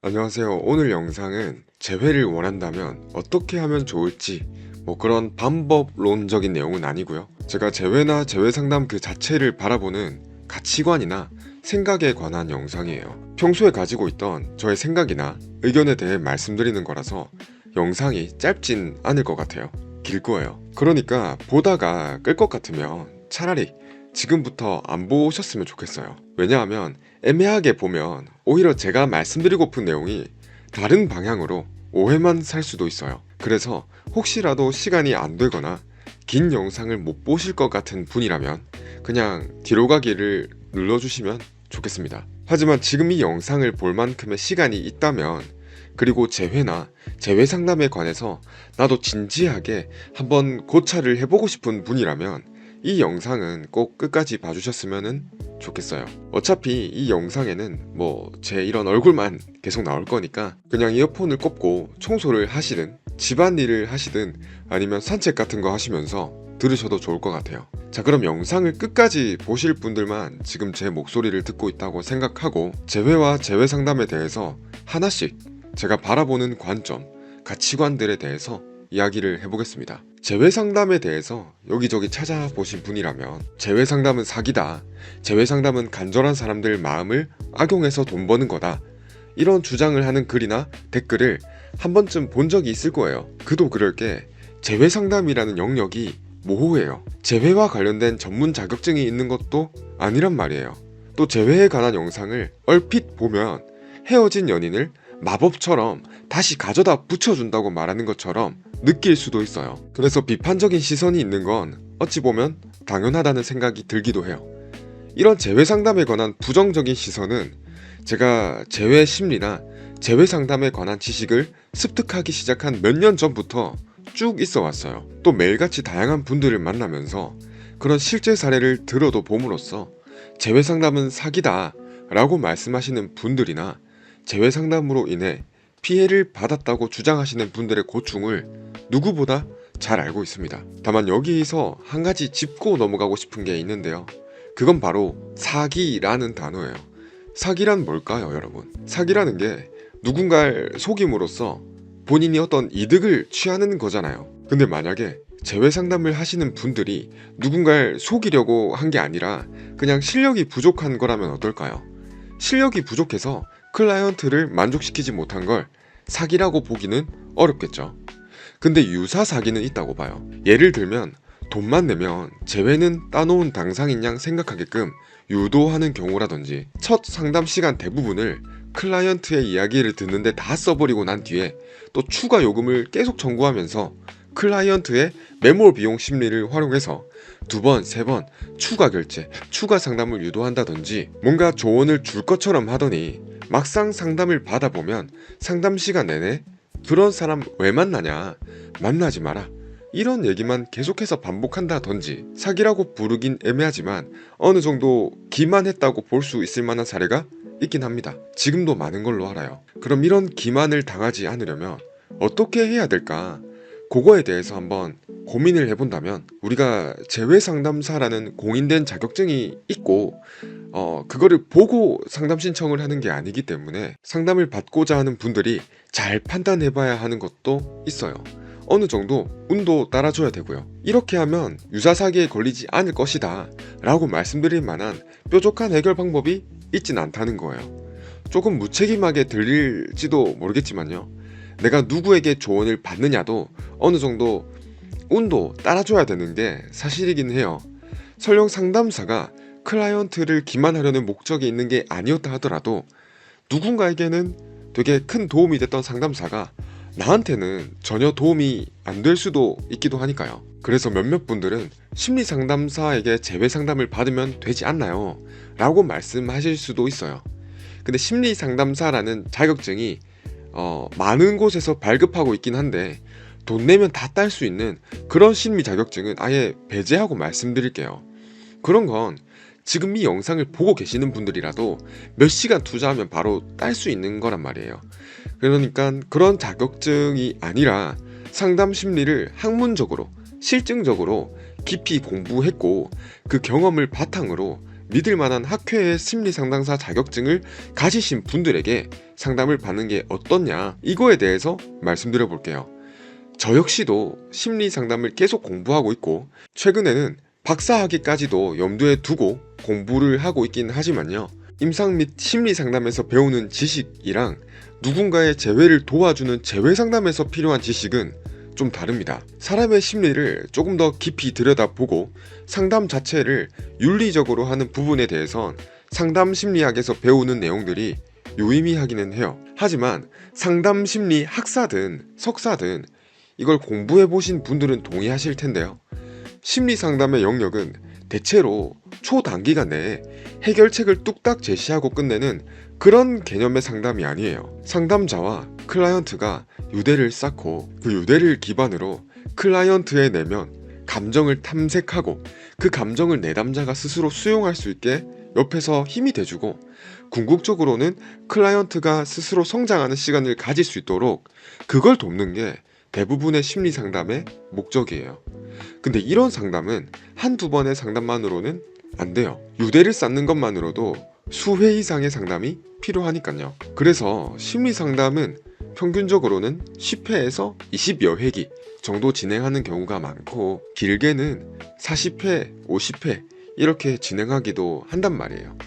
안녕하세요. 오늘 영상은 재회를 원한다면 어떻게 하면 좋을지 그런 방법론적인 내용은 아니고요. 제가 재회나 재회상담 그 자체를 바라보는 가치관이나 생각에 관한 영상이에요. 평소에 가지고 있던 저의 생각이나 의견에 대해 말씀드리는 거라서 영상이 짧진 않을 것 같아요. 길 거예요. 그러니까 보다가 끌 것 같으면 차라리 지금부터 안 보셨으면 좋겠어요. 왜냐하면 애매하게 보면 오히려 제가 말씀드리고픈 내용이 다른 방향으로 오해만 살 수도 있어요. 그래서 혹시라도 시간이 안 되거나 긴 영상을 못 보실 것 같은 분이라면 그냥 뒤로 가기를 눌러주시면 좋겠습니다. 하지만 지금 이 영상을 볼 만큼의 시간이 있다면, 그리고 재회나 재회 상담에 관해서 나도 진지하게 한번 고찰을 해보고 싶은 분이라면 이 영상은 꼭 끝까지 봐주셨으면 좋겠어요. 어차피 이 영상에는 제 이런 얼굴만 계속 나올 거니까 그냥 이어폰을 꽂고 청소를 하시든 집안일을 하시든 아니면 산책 같은 거 하시면서 들으셔도 좋을 것 같아요. 자, 그럼 영상을 끝까지 보실 분들만 지금 제 목소리를 듣고 있다고 생각하고 재회와 재회 상담에 대해서 하나씩 제가 바라보는 관점, 가치관들에 대해서 이야기를 해보겠습니다. 재회상담에 대해서 여기저기 찾아보신 분이라면 재회상담은 사기다, 재회상담은 간절한 사람들 마음을 악용해서 돈 버는 거다, 이런 주장을 하는 글이나 댓글을 한 번쯤 본 적이 있을 거예요. 그도 그럴 게 재회상담이라는 영역이 모호해요. 재회와 관련된 전문 자격증이 있는 것도 아니란 말이에요. 또 재회에 관한 영상을 얼핏 보면 헤어진 연인을 마법처럼 다시 가져다 붙여준다고 말하는 것처럼 느낄 수도 있어요. 그래서 비판적인 시선이 있는 건 어찌 보면 당연하다는 생각이 들기도 해요. 이런 재회 상담에 관한 부정적인 시선은 제가 재회 심리나 재회 상담에 관한 지식을 습득하기 시작한 몇 년 전부터 쭉 있어 왔어요. 또 매일같이 다양한 분들을 만나면서 그런 실제 사례를 들어도 봄으로써 재회 상담은 사기다 라고 말씀하시는 분들이나 재회 상담으로 인해 피해를 받았다고 주장하시는 분들의 고충을 누구보다 잘 알고 있습니다. 다만 여기서 한 가지 짚고 넘어가고 싶은 게 있는데요. 그건 바로 사기라는 단어예요. 사기란 뭘까요, 여러분? 사기라는 게 누군가를 속임으로써 본인이 어떤 이득을 취하는 거잖아요. 근데 만약에 재회 상담을 하시는 분들이 누군가를 속이려고 한 게 아니라 그냥 실력이 부족한 거라면 어떨까요? 실력이 부족해서 클라이언트를 만족시키지 못한 걸 사기라고 보기는 어렵겠죠. 근데 유사 사기는 있다고 봐요. 예를 들면 돈만 내면 재회는 따놓은 당상인 양 생각하게끔 유도하는 경우라든지, 첫 상담 시간 대부분을 클라이언트의 이야기를 듣는데 다 써버리고 난 뒤에 또 추가 요금을 계속 청구하면서 클라이언트의 매몰 비용 심리를 활용해서 두 번, 세 번 추가 결제, 추가 상담을 유도한다든지, 뭔가 조언을 줄 것처럼 하더니 막상 상담을 받아보면 상담 시간 내내 그런 사람 왜 만나냐, 만나지 마라, 이런 얘기만 계속해서 반복한다든지, 사기라고 부르긴 애매하지만 어느 정도 기만했다고 볼 수 있을 만한 사례가 있긴 합니다. 지금도 많은 걸로 알아요. 그럼 이런 기만을 당하지 않으려면 어떻게 해야 될까? 그거에 대해서 한번 고민을 해본다면, 우리가 재회 상담사라는 공인된 자격증이 있고 그거를 보고 상담 신청을 하는 게 아니기 때문에 상담을 받고자 하는 분들이 잘 판단해봐야 하는 것도 있어요. 어느 정도 운도 따라줘야 되고요. 이렇게 하면 유사사기에 걸리지 않을 것이다 라고 말씀드릴 만한 뾰족한 해결 방법이 있진 않다는 거예요. 조금 무책임하게 들릴지도 모르겠지만요, 내가 누구에게 조언을 받느냐도 어느 정도 운도 따라줘야 되는 게 사실이긴 해요. 설령 상담사가 클라이언트를 기만하려는 목적이 있는 게 아니었다 하더라도 누군가에게는 되게 큰 도움이 됐던 상담사가 나한테는 전혀 도움이 안 될 수도 있기도 하니까요. 그래서 몇몇 분들은 심리 상담사에게 재회 상담을 받으면 되지 않나요? 라고 말씀하실 수도 있어요. 근데 심리 상담사라는 자격증이 많은 곳에서 발급하고 있긴 한데 돈 내면 다 딸 수 있는 그런 심리 자격증은 아예 배제하고 말씀드릴게요. 그런 건 지금 이 영상을 보고 계시는 분들이라도 몇 시간 투자하면 바로 딸 수 있는 거란 말이에요. 그러니까 그런 자격증이 아니라 상담 심리를 학문적으로, 실증적으로 깊이 공부했고 그 경험을 바탕으로 믿을 만한 학회의 심리 상담사 자격증을 가지신 분들에게 상담을 받는 게 어떻냐, 이거에 대해서 말씀드려 볼게요. 저 역시도 심리 상담을 계속 공부하고 있고 최근에는 박사학위까지도 염두에 두고 공부를 하고 있긴 하지만요, 임상 및 심리 상담에서 배우는 지식이랑 누군가의 재회를 도와주는 재회 상담에서 필요한 지식은 좀 다릅니다. 사람의 심리를 조금 더 깊이 들여다보고 상담 자체를 윤리적으로 하는 부분에 대해선 상담 심리학에서 배우는 내용들이 유의미하기는 해요. 하지만 상담 심리 학사든 석사든 이걸 공부해 보신 분들은 동의하실 텐데요, 심리 상담의 영역은 대체로 초단기간 내에 해결책을 뚝딱 제시하고 끝내는 그런 개념의 상담이 아니에요. 상담자와 클라이언트가 유대를 쌓고 그 유대를 기반으로 클라이언트의 내면, 감정을 탐색하고 그 감정을 내담자가 스스로 수용할 수 있게 옆에서 힘이 돼주고, 궁극적으로는 클라이언트가 스스로 성장하는 시간을 가질 수 있도록 그걸 돕는 게 대부분의 심리 상담의 목적이에요. 근데 이런 상담은 한두 번의 상담만으로는 안 돼요. 유대를 쌓는 것만으로도 수회 이상의 상담이 필요하니까요. 그래서 심리 상담은 평균적으로는 10회에서 20여 회기 정도 진행하는 경우가 많고, 길게는 40회, 50회 이렇게 진행하기도 한단 말이에요.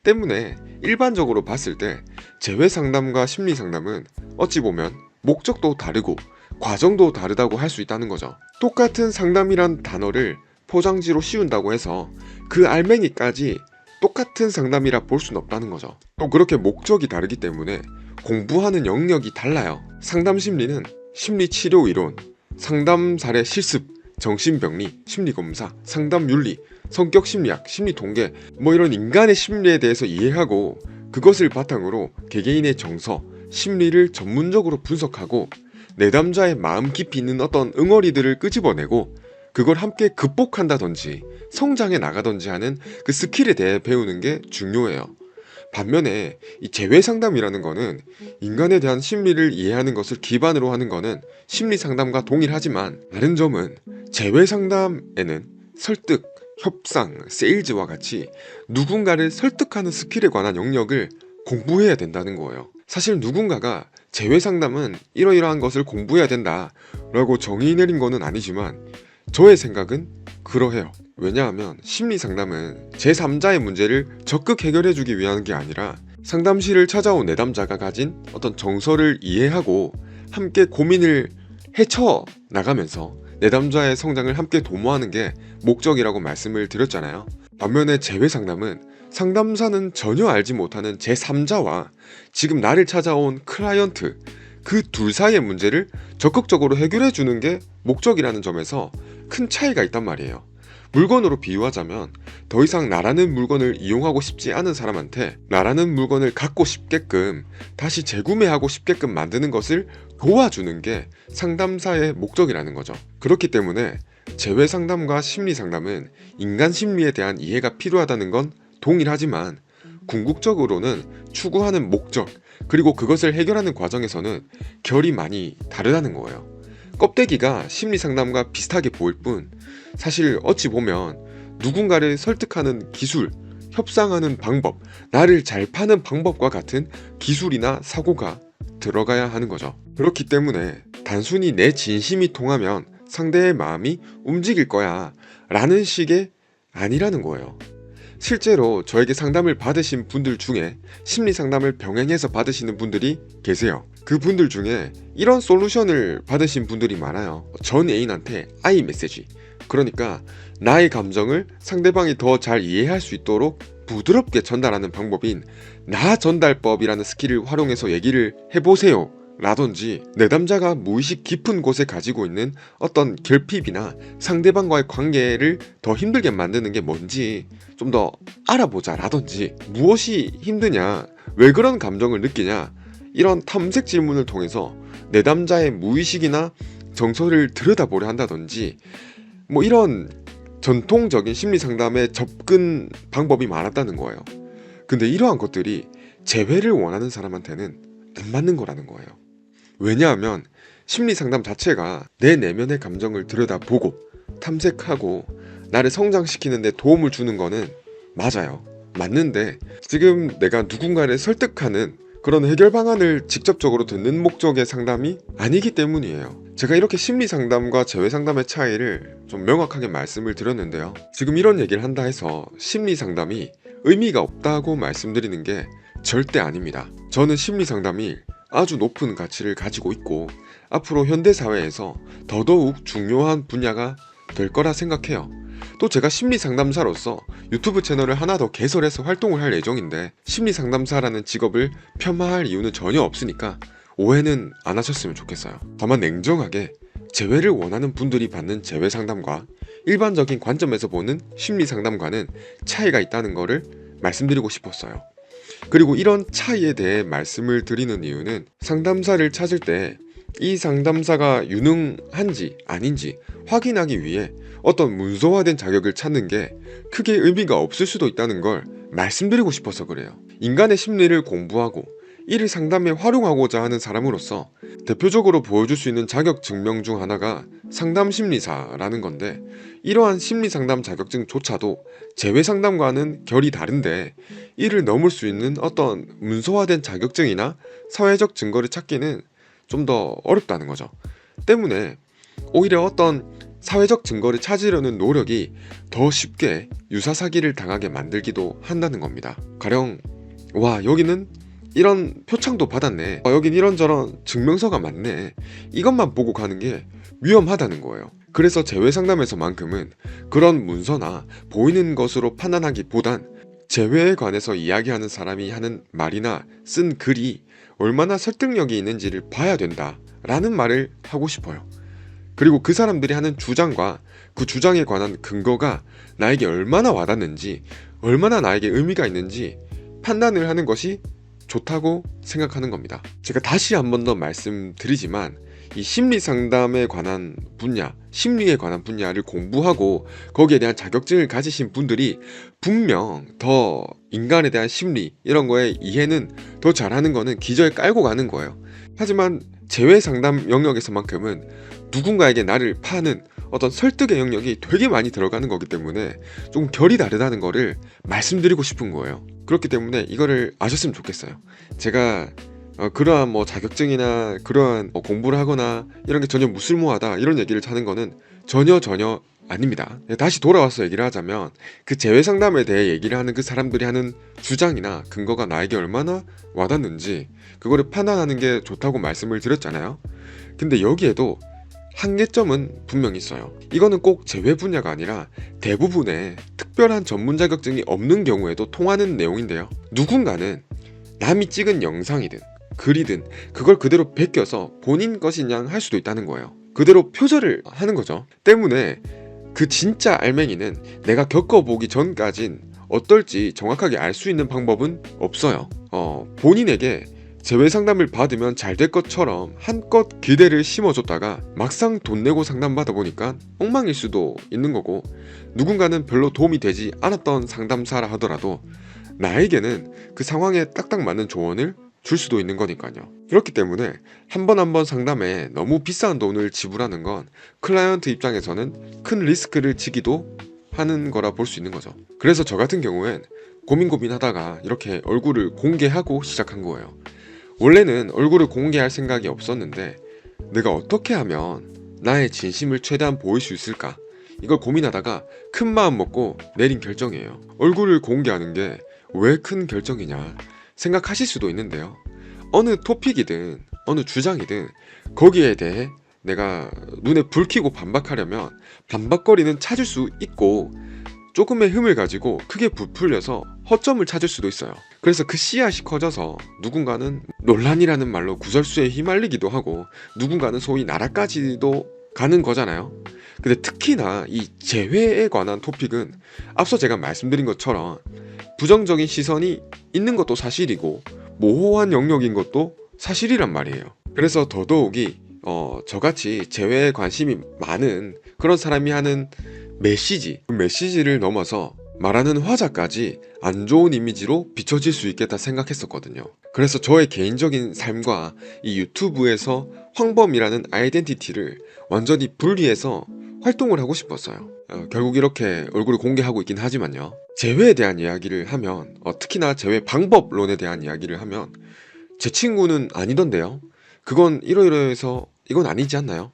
때문에 일반적으로 봤을 때 재회 상담과 심리 상담은 어찌 보면 목적도 다르고 과정도 다르다고 할 수 있다는 거죠. 똑같은 상담이란 단어를 포장지로 씌운다고 해서 그 알맹이까지 똑같은 상담이라 볼 수는 없다는 거죠. 또 그렇게 목적이 다르기 때문에 공부하는 영역이 달라요. 상담 심리는 심리치료 이론, 상담 사례 실습, 정신병리, 심리검사, 상담 윤리, 성격 심리학, 심리 통계, 뭐 이런 인간의 심리에 대해서 이해하고 그것을 바탕으로 개개인의 정서, 심리를 전문적으로 분석하고 내담자의 마음 깊이 있는 어떤 응어리들을 끄집어내고 그걸 함께 극복한다든지 성장해 나가든지 하는 그 스킬에 대해 배우는 게 중요해요. 반면에 이 재회 상담이라는 거는 인간에 대한 심리를 이해하는 것을 기반으로 하는 거는 심리 상담과 동일하지만 다른 점은 재회 상담에는 설득, 협상, 세일즈와 같이 누군가를 설득하는 스킬에 관한 영역을 공부해야 된다는 거예요. 사실 누군가가 재회 상담은 이러이러한 것을 공부해야 된다 라고 정의 내린 거는 아니지만 저의 생각은 그러해요. 왜냐하면 심리 상담은 제3자의 문제를 적극 해결해주기 위한 게 아니라 상담실을 찾아온 내담자가 가진 어떤 정서를 이해하고 함께 고민을 헤쳐 나가면서 내담자의 성장을 함께 도모하는 게 목적이라고 말씀을 드렸잖아요. 반면에 재회 상담은 상담사는 전혀 알지 못하는 제3자와 지금 나를 찾아온 클라이언트, 그 둘 사이의 문제를 적극적으로 해결해 주는 게 목적이라는 점에서 큰 차이가 있단 말이에요. 물건으로 비유하자면 더 이상 나라는 물건을 이용하고 싶지 않은 사람한테 나라는 물건을 갖고 싶게끔 다시 재구매하고 싶게끔 만드는 것을 도와주는 게 상담사의 목적이라는 거죠. 그렇기 때문에 재회 상담과 심리 상담은 인간 심리에 대한 이해가 필요하다는 건 동일하지만 궁극적으로는 추구하는 목적 그리고 그것을 해결하는 과정에서는 결이 많이 다르다는 거예요. 껍데기가 심리 상담과 비슷하게 보일 뿐 사실 어찌 보면 누군가를 설득하는 기술, 협상하는 방법, 나를 잘 파는 방법과 같은 기술이나 사고가 들어가야 하는 거죠. 그렇기 때문에 단순히 내 진심이 통하면 상대의 마음이 움직일 거야 라는 식의 아니라는 거예요. 실제로 저에게 상담을 받으신 분들 중에 심리 상담을 병행해서 받으시는 분들이 계세요. 그 분들 중에 이런 솔루션을 받으신 분들이 많아요. 전 애인한테 I 메시지, 그러니까 나의 감정을 상대방이 더 잘 이해할 수 있도록 부드럽게 전달하는 방법인 나 전달법이라는 스킬을 활용해서 얘기를 해보세요 라든지, 내담자가 무의식 깊은 곳에 가지고 있는 어떤 결핍이나 상대방과의 관계를 더 힘들게 만드는 게 뭔지 좀 더 알아보자 라든지, 무엇이 힘드냐, 왜 그런 감정을 느끼냐, 이런 탐색 질문을 통해서 내담자의 무의식이나 정서를 들여다보려 한다든지, 뭐 이런 전통적인 심리 상담의 접근 방법이 많았다는 거예요. 근데 이러한 것들이 재회를 원하는 사람한테는 안 맞는 거라는 거예요. 왜냐하면 심리 상담 자체가 내 내면의 감정을 들여다보고 탐색하고 나를 성장시키는 데 도움을 주는 거는 맞아요. 맞는데 지금 내가 누군가를 설득하는 그런 해결 방안을 직접적으로 듣는 목적의 상담이 아니기 때문이에요. 제가 이렇게 심리 상담과 재회 상담의 차이를 좀 명확하게 말씀을 드렸는데요. 지금 이런 얘기를 한다 해서 심리 상담이 의미가 없다고 말씀드리는 게 절대 아닙니다. 저는 심리 상담이 아주 높은 가치를 가지고 있고 앞으로 현대사회에서 더더욱 중요한 분야가 될 거라 생각해요. 또 제가 심리 상담사로서 유튜브 채널을 하나 더 개설해서 활동을 할 예정인데 심리 상담사라는 직업을 폄하할 이유는 전혀 없으니까 오해는 안 하셨으면 좋겠어요. 다만 냉정하게 재회를 원하는 분들이 받는 재회 상담과 일반적인 관점에서 보는 심리 상담과는 차이가 있다는 거를 말씀드리고 싶었어요. 그리고 이런 차이에 대해 말씀을 드리는 이유는 상담사를 찾을 때 이 상담사가 유능한지 아닌지 확인하기 위해 어떤 문서화된 자격을 찾는 게 크게 의미가 없을 수도 있다는 걸 말씀드리고 싶어서 그래요. 인간의 심리를 공부하고 이를 상담에 활용하고자 하는 사람으로서 대표적으로 보여줄 수 있는 자격 증명 중 하나가 상담심리사라는 건데 이러한 심리상담 자격증조차도 재회상담과는 결이 다른데 이를 넘을 수 있는 어떤 문서화된 자격증이나 사회적 증거를 찾기는 좀 더 어렵다는 거죠. 때문에 오히려 어떤 사회적 증거를 찾으려는 노력이 더 쉽게 유사사기를 당하게 만들기도 한다는 겁니다. 가령 와 여기는 이런 표창도 받았네, 여긴 이런저런 증명서가 많네, 이것만 보고 가는 게 위험하다는 거예요. 그래서 재회상담에서만큼은 그런 문서나 보이는 것으로 판단하기보단 재회에 관해서 이야기하는 사람이 하는 말이나 쓴 글이 얼마나 설득력이 있는지를 봐야 된다 라는 말을 하고 싶어요. 그리고 그 사람들이 하는 주장과 그 주장에 관한 근거가 나에게 얼마나 와닿는지, 얼마나 나에게 의미가 있는지 판단을 하는 것이 좋다고 생각하는 겁니다. 제가 다시 한 번 더 말씀드리지만 이 심리 상담에 관한 분야, 심리에 관한 분야를 공부하고 거기에 대한 자격증을 가지신 분들이 분명 더 인간에 대한 심리 이런 거에 이해는 더 잘하는 거는 기저에 깔고 가는 거예요. 하지만 재회 상담 영역에서만큼은 누군가에게 나를 파는 어떤 설득의 영역이 되게 많이 들어가는 거기 때문에 좀 결이 다르다는 거를 말씀드리고 싶은 거예요. 그렇기 때문에 이거를 아셨으면 좋겠어요. 제가 그러한 뭐 자격증이나 그러한 공부를 하거나 이런 게 전혀 무술모하다 이런 얘기를 하는 거는 전혀 아닙니다. 다시 돌아와서 얘기를 하자면 그 재회 상담에 대해 얘기를 하는 그 사람들이 하는 주장이나 근거가 나에게 얼마나 와닿는지 그거를 판단하는 게 좋다고 말씀을 드렸잖아요. 근데 여기에도 한계점은 분명히 있어요. 이거는 꼭 재회 분야가 아니라 대부분의 특별한 전문 자격증이 없는 경우에도 통하는 내용인데요. 누군가는 남이 찍은 영상이든 글이든 그걸 그대로 베껴서 본인 것인 양 할 수도 있다는 거예요. 그대로 표절을 하는 거죠. 때문에 그 진짜 알맹이는 내가 겪어보기 전까진 어떨지 정확하게 알 수 있는 방법은 없어요. 본인에게 재회 상담을 받으면 잘 될 것처럼 한껏 기대를 심어줬다가 막상 돈 내고 상담 받아보니까 엉망일 수도 있는 거고, 누군가는 별로 도움이 되지 않았던 상담사라 하더라도 나에게는 그 상황에 딱딱 맞는 조언을 줄 수도 있는 거니까요. 그렇기 때문에 한 번 한 번 상담에 너무 비싼 돈을 지불하는 건 클라이언트 입장에서는 큰 리스크를 지기도 하는 거라 볼 수 있는 거죠. 그래서 저 같은 경우엔 고민하다가 이렇게 얼굴을 공개하고 시작한 거예요. 원래는 얼굴을 공개할 생각이 없었는데 내가 어떻게 하면 나의 진심을 최대한 보일 수 있을까, 이걸 고민하다가 큰 마음 먹고 내린 결정이에요. 얼굴을 공개하는 게 왜 큰 결정이냐 생각하실 수도 있는데요. 어느 토픽이든 어느 주장이든 거기에 대해 내가 눈에 불 켜고 반박하려면 반박거리는 찾을 수 있고 조금의 흠을 가지고 크게 부풀려서 허점을 찾을 수도 있어요. 그래서 그 씨앗이 커져서 누군가는 논란이라는 말로 구설수에 휘말리기도 하고 누군가는 소위 나라까지도 가는 거잖아요. 근데 특히나 이 재회에 관한 토픽은 앞서 제가 말씀드린 것처럼 부정적인 시선이 있는 것도 사실이고 모호한 영역인 것도 사실이란 말이에요. 그래서 더더욱이 저같이 재회에 관심이 많은 그런 사람이 하는 메시지, 그 메시지를 넘어서 말하는 화자까지 안 좋은 이미지로 비춰질 수 있겠다 생각했었거든요. 그래서 저의 개인적인 삶과 이 유튜브에서 황범이라는 아이덴티티를 완전히 분리해서 활동을 하고 싶었어요. 결국 이렇게 얼굴을 공개하고 있긴 하지만요. 재회에 대한 이야기를 하면 특히나 재회 방법론에 대한 이야기를 하면 제 친구는 아니던데요. 그건 이러이러해서 이건 아니지 않나요?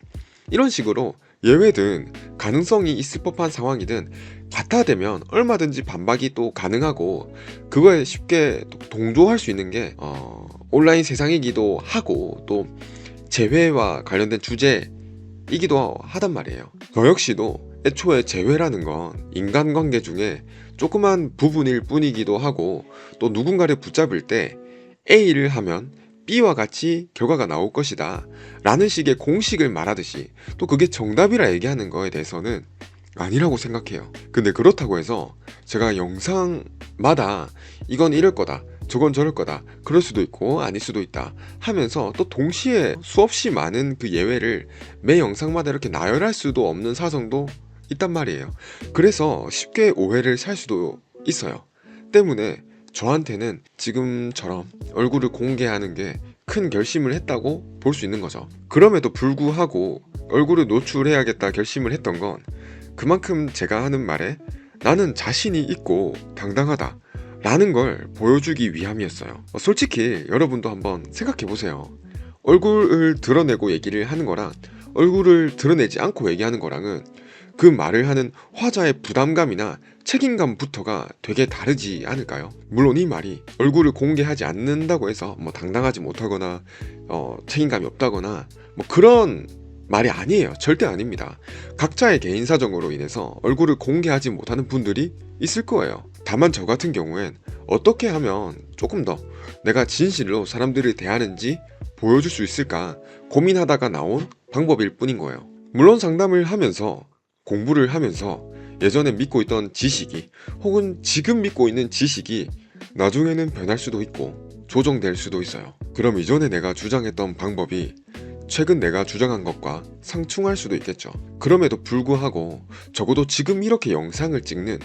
이런 식으로 예외든 가능성이 있을 법한 상황이든 같아되면 얼마든지 반박이 또 가능하고 그거에 쉽게 동조할 수 있는 게 온라인 세상이기도 하고 또 재회와 관련된 주제이기도 하단 말이에요. 저 역시도 애초에 재회라는 건 인간관계 중에 조그만 부분일 뿐이기도 하고 또 누군가를 붙잡을 때 A를 하면 B와 같이 결과가 나올 것이다 라는 식의 공식을 말하듯이 또 그게 정답이라 얘기하는 거에 대해서는 아니라고 생각해요. 근데 그렇다고 해서 제가 영상마다 이건 이럴 거다 저건 저럴 거다 그럴 수도 있고 아닐 수도 있다 하면서 또 동시에 수없이 많은 그 예외를 매 영상마다 이렇게 나열할 수도 없는 사정도 있단 말이에요. 그래서 쉽게 오해를 살 수도 있어요. 때문에 저한테는 지금처럼 얼굴을 공개하는 게 큰 결심을 했다고 볼 수 있는 거죠. 그럼에도 불구하고 얼굴을 노출해야겠다 결심을 했던 건 그만큼 제가 하는 말에 나는 자신이 있고 당당하다 라는 걸 보여주기 위함이었어요. 솔직히 여러분도 한번 생각해 보세요. 얼굴을 드러내고 얘기를 하는 거랑 얼굴을 드러내지 않고 얘기하는 거랑은 그 말을 하는 화자의 부담감이나 책임감부터가 되게 다르지 않을까요? 물론 이 말이 얼굴을 공개하지 않는다고 해서 뭐 당당하지 못하거나 책임감이 없다거나 뭐 그런 말이 아니에요. 절대 아닙니다. 각자의 개인 사정으로 인해서 얼굴을 공개하지 못하는 분들이 있을 거예요. 다만 저 같은 경우엔 어떻게 하면 조금 더 내가 진실로 사람들을 대하는지 보여줄 수 있을까 고민하다가 나온 방법일 뿐인 거예요. 물론 상담을 하면서 공부를 하면서 예전에 믿고 있던 지식이 혹은 지금 믿고 있는 지식이 나중에는 변할 수도 있고 조정될 수도 있어요. 그럼 이전에 내가 주장했던 방법이 최근 내가 주장한 것과 상충할 수도 있겠죠. 그럼에도 불구하고 적어도 지금 이렇게 영상을 찍는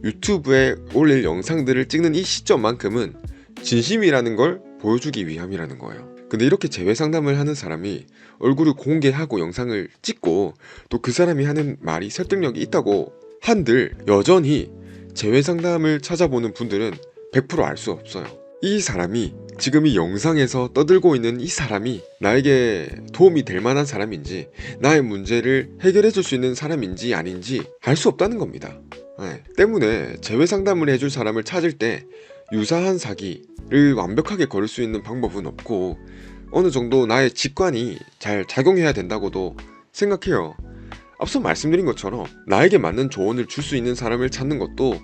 유튜브에 올릴 영상들을 찍는 이 시점만큼은 진심이라는 걸 보여주기 위함이라는 거예요. 근데 이렇게 재회 상담을 하는 사람이 얼굴을 공개하고 영상을 찍고 또 그 사람이 하는 말이 설득력이 있다고 한들 여전히 재회 상담을 찾아보는 분들은 100% 알 수 없어요. 이 사람이 지금 이 영상에서 떠들고 있는 이 사람이 나에게 도움이 될 만한 사람인지 나의 문제를 해결해 줄 수 있는 사람인지 아닌지 알 수 없다는 겁니다. 때문에 재회 상담을 해줄 사람을 찾을 때 유사한 사기를 완벽하게 걸을 수 있는 방법은 없고 어느 정도 나의 직관이 잘 작용해야 된다고도 생각해요. 앞서 말씀드린 것처럼 나에게 맞는 조언을 줄 수 있는 사람을 찾는 것도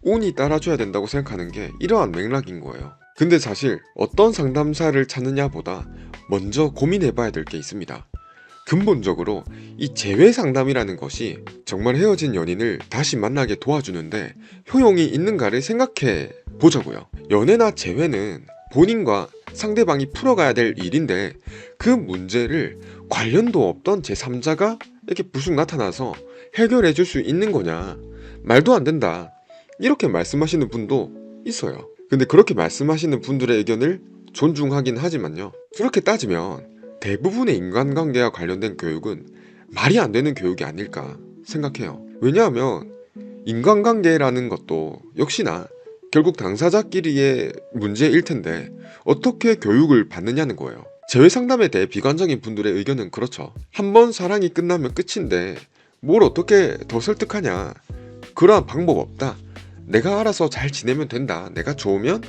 운이 따라줘야 된다고 생각하는 게 이러한 맥락인 거예요. 근데 사실 어떤 상담사를 찾느냐보다 먼저 고민해봐야 될 게 있습니다. 근본적으로 이 재회 상담이라는 것이 정말 헤어진 연인을 다시 만나게 도와주는데 효용이 있는가를 생각해 보자고요. 연애나 재회는 본인과 상대방이 풀어가야 될 일인데 그 문제를 관련도 없던 제3자가 이렇게 불쑥 나타나서 해결해 줄 수 있는 거냐, 말도 안 된다, 이렇게 말씀하시는 분도 있어요. 근데 그렇게 말씀하시는 분들의 의견을 존중하긴 하지만요, 그렇게 따지면 대부분의 인간관계와 관련된 교육은 말이 안 되는 교육이 아닐까 생각해요. 왜냐하면 인간관계라는 것도 역시나 결국 당사자끼리의 문제일 텐데 어떻게 교육을 받느냐는 거예요. 재회 상담에 대해 비관적인 분들의 의견은 그렇죠. 한번 사랑이 끝나면 끝인데 뭘 어떻게 더 설득하냐, 그러한 방법 없다, 내가 알아서 잘 지내면 된다, 내가 좋으면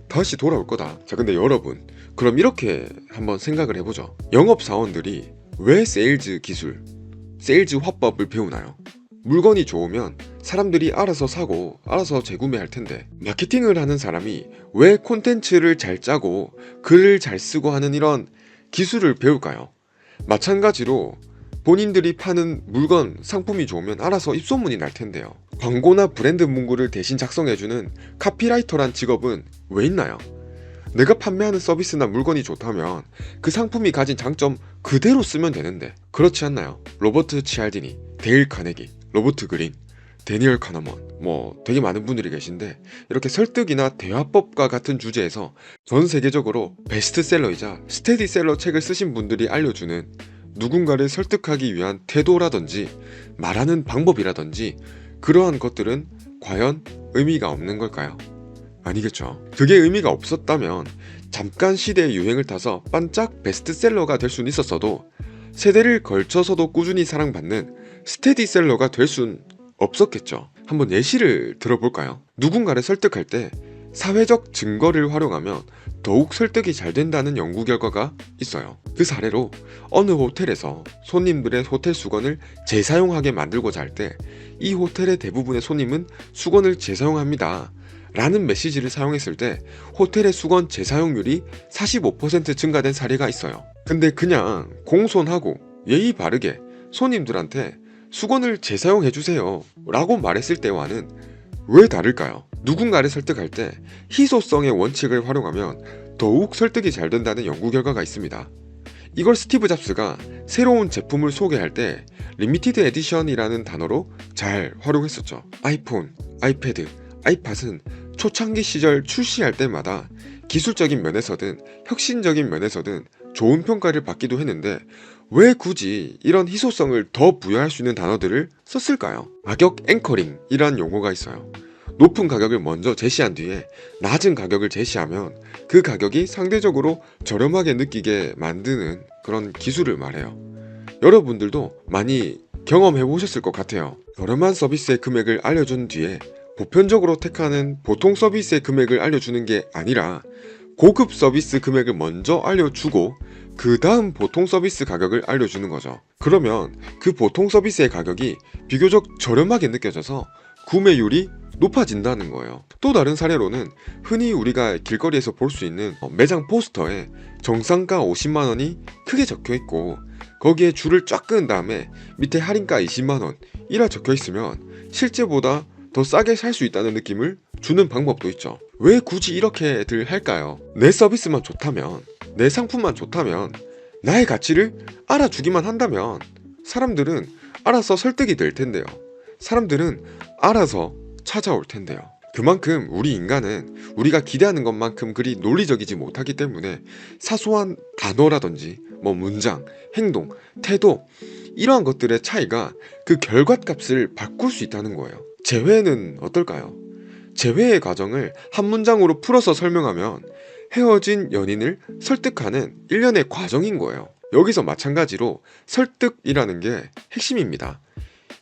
다시 돌아올 거다. 자, 근데 여러분, 그럼 이렇게 한번 생각을 해보죠. 영업사원들이 왜 세일즈 기술, 세일즈 화법을 배우나요? 물건이 좋으면 사람들이 알아서 사고 알아서 재구매할 텐데 마케팅을 하는 사람이 왜 콘텐츠를 잘 짜고 글을 잘 쓰고 하는 이런 기술을 배울까요? 마찬가지로 본인들이 파는 물건, 상품이 좋으면 알아서 입소문이 날 텐데요. 광고나 브랜드 문구를 대신 작성해주는 카피라이터란 직업은 왜 있나요? 내가 판매하는 서비스나 물건이 좋다면 그 상품이 가진 장점 그대로 쓰면 되는데 그렇지 않나요? 로버트 치알디니, 데일 카네기, 로버트 그린, 데니얼 카너먼, 뭐 되게 많은 분들이 계신데 이렇게 설득이나 대화법과 같은 주제에서 전 세계적으로 베스트셀러이자 스테디셀러 책을 쓰신 분들이 알려주는 누군가를 설득하기 위한 태도라든지 말하는 방법이라든지 그러한 것들은 과연 의미가 없는 걸까요? 아니겠죠. 그게 의미가 없었다면 잠깐 시대의 유행을 타서 반짝 베스트셀러가 될 수는 있었어도 세대를 걸쳐서도 꾸준히 사랑받는 스테디셀러가 될 순 없었겠죠. 한번 예시를 들어볼까요? 누군가를 설득할 때 사회적 증거를 활용하면 더욱 설득이 잘 된다는 연구 결과가 있어요. 그 사례로 어느 호텔에서 손님들의 호텔 수건을 재사용하게 만들고자 할 때 이 호텔의 대부분의 손님은 수건을 재사용합니다 라는 메시지를 사용했을 때 호텔의 수건 재사용률이 45% 증가된 사례가 있어요. 근데 그냥 공손하고 예의 바르게 손님들한테 수건을 재사용해주세요 라고 말했을 때와는 왜 다를까요? 누군가를 설득할 때 희소성의 원칙을 활용하면 더욱 설득이 잘 된다는 연구 결과가 있습니다. 이걸 스티브 잡스가 새로운 제품을 소개할 때 리미티드 에디션이라는 단어로 잘 활용했었죠. 아이폰, 아이패드, 아이팟은 초창기 시절 출시할 때마다 기술적인 면에서든 혁신적인 면에서든 좋은 평가를 받기도 했는데 왜 굳이 이런 희소성을 더 부여할 수 있는 단어들을 썼을까요? 가격 앵커링이란 용어가 있어요. 높은 가격을 먼저 제시한 뒤에 낮은 가격을 제시하면 그 가격이 상대적으로 저렴하게 느끼게 만드는 그런 기술을 말해요. 여러분들도 많이 경험해 보셨을 것 같아요. 저렴한 서비스의 금액을 알려준 뒤에 보편적으로 택하는 보통 서비스의 금액을 알려주는 게 아니라 고급 서비스 금액을 먼저 알려주고 그 다음 보통 서비스 가격을 알려주는 거죠. 그러면 그 보통 서비스의 가격이 비교적 저렴하게 느껴져서 구매율이 높아진다는 거예요. 또 다른 사례로는 흔히 우리가 길거리에서 볼 수 있는 매장 포스터에 정상가 50만원이 크게 적혀있고 거기에 줄을 쫙 끄은 다음에 밑에 할인가 20만원이라 적혀있으면 실제보다 더 싸게 살 수 있다는 느낌을 주는 방법도 있죠. 왜 굳이 이렇게들 할까요? 내 서비스만 좋다면, 내 상품만 좋다면, 나의 가치를 알아주기만 한다면 사람들은 알아서 설득이 될 텐데요. 사람들은 알아서 찾아올 텐데요. 그만큼 우리 인간은 우리가 기대하는 것만큼 그리 논리적이지 못하기 때문에 사소한 단어라든지 문장, 행동, 태도 이러한 것들의 차이가 그 결과값을 바꿀 수 있다는 거예요. 재회는 어떨까요? 재회의 과정을 한 문장으로 풀어서 설명하면 헤어진 연인을 설득하는 일련의 과정인 거예요. 여기서 마찬가지로 설득이라는 게 핵심입니다.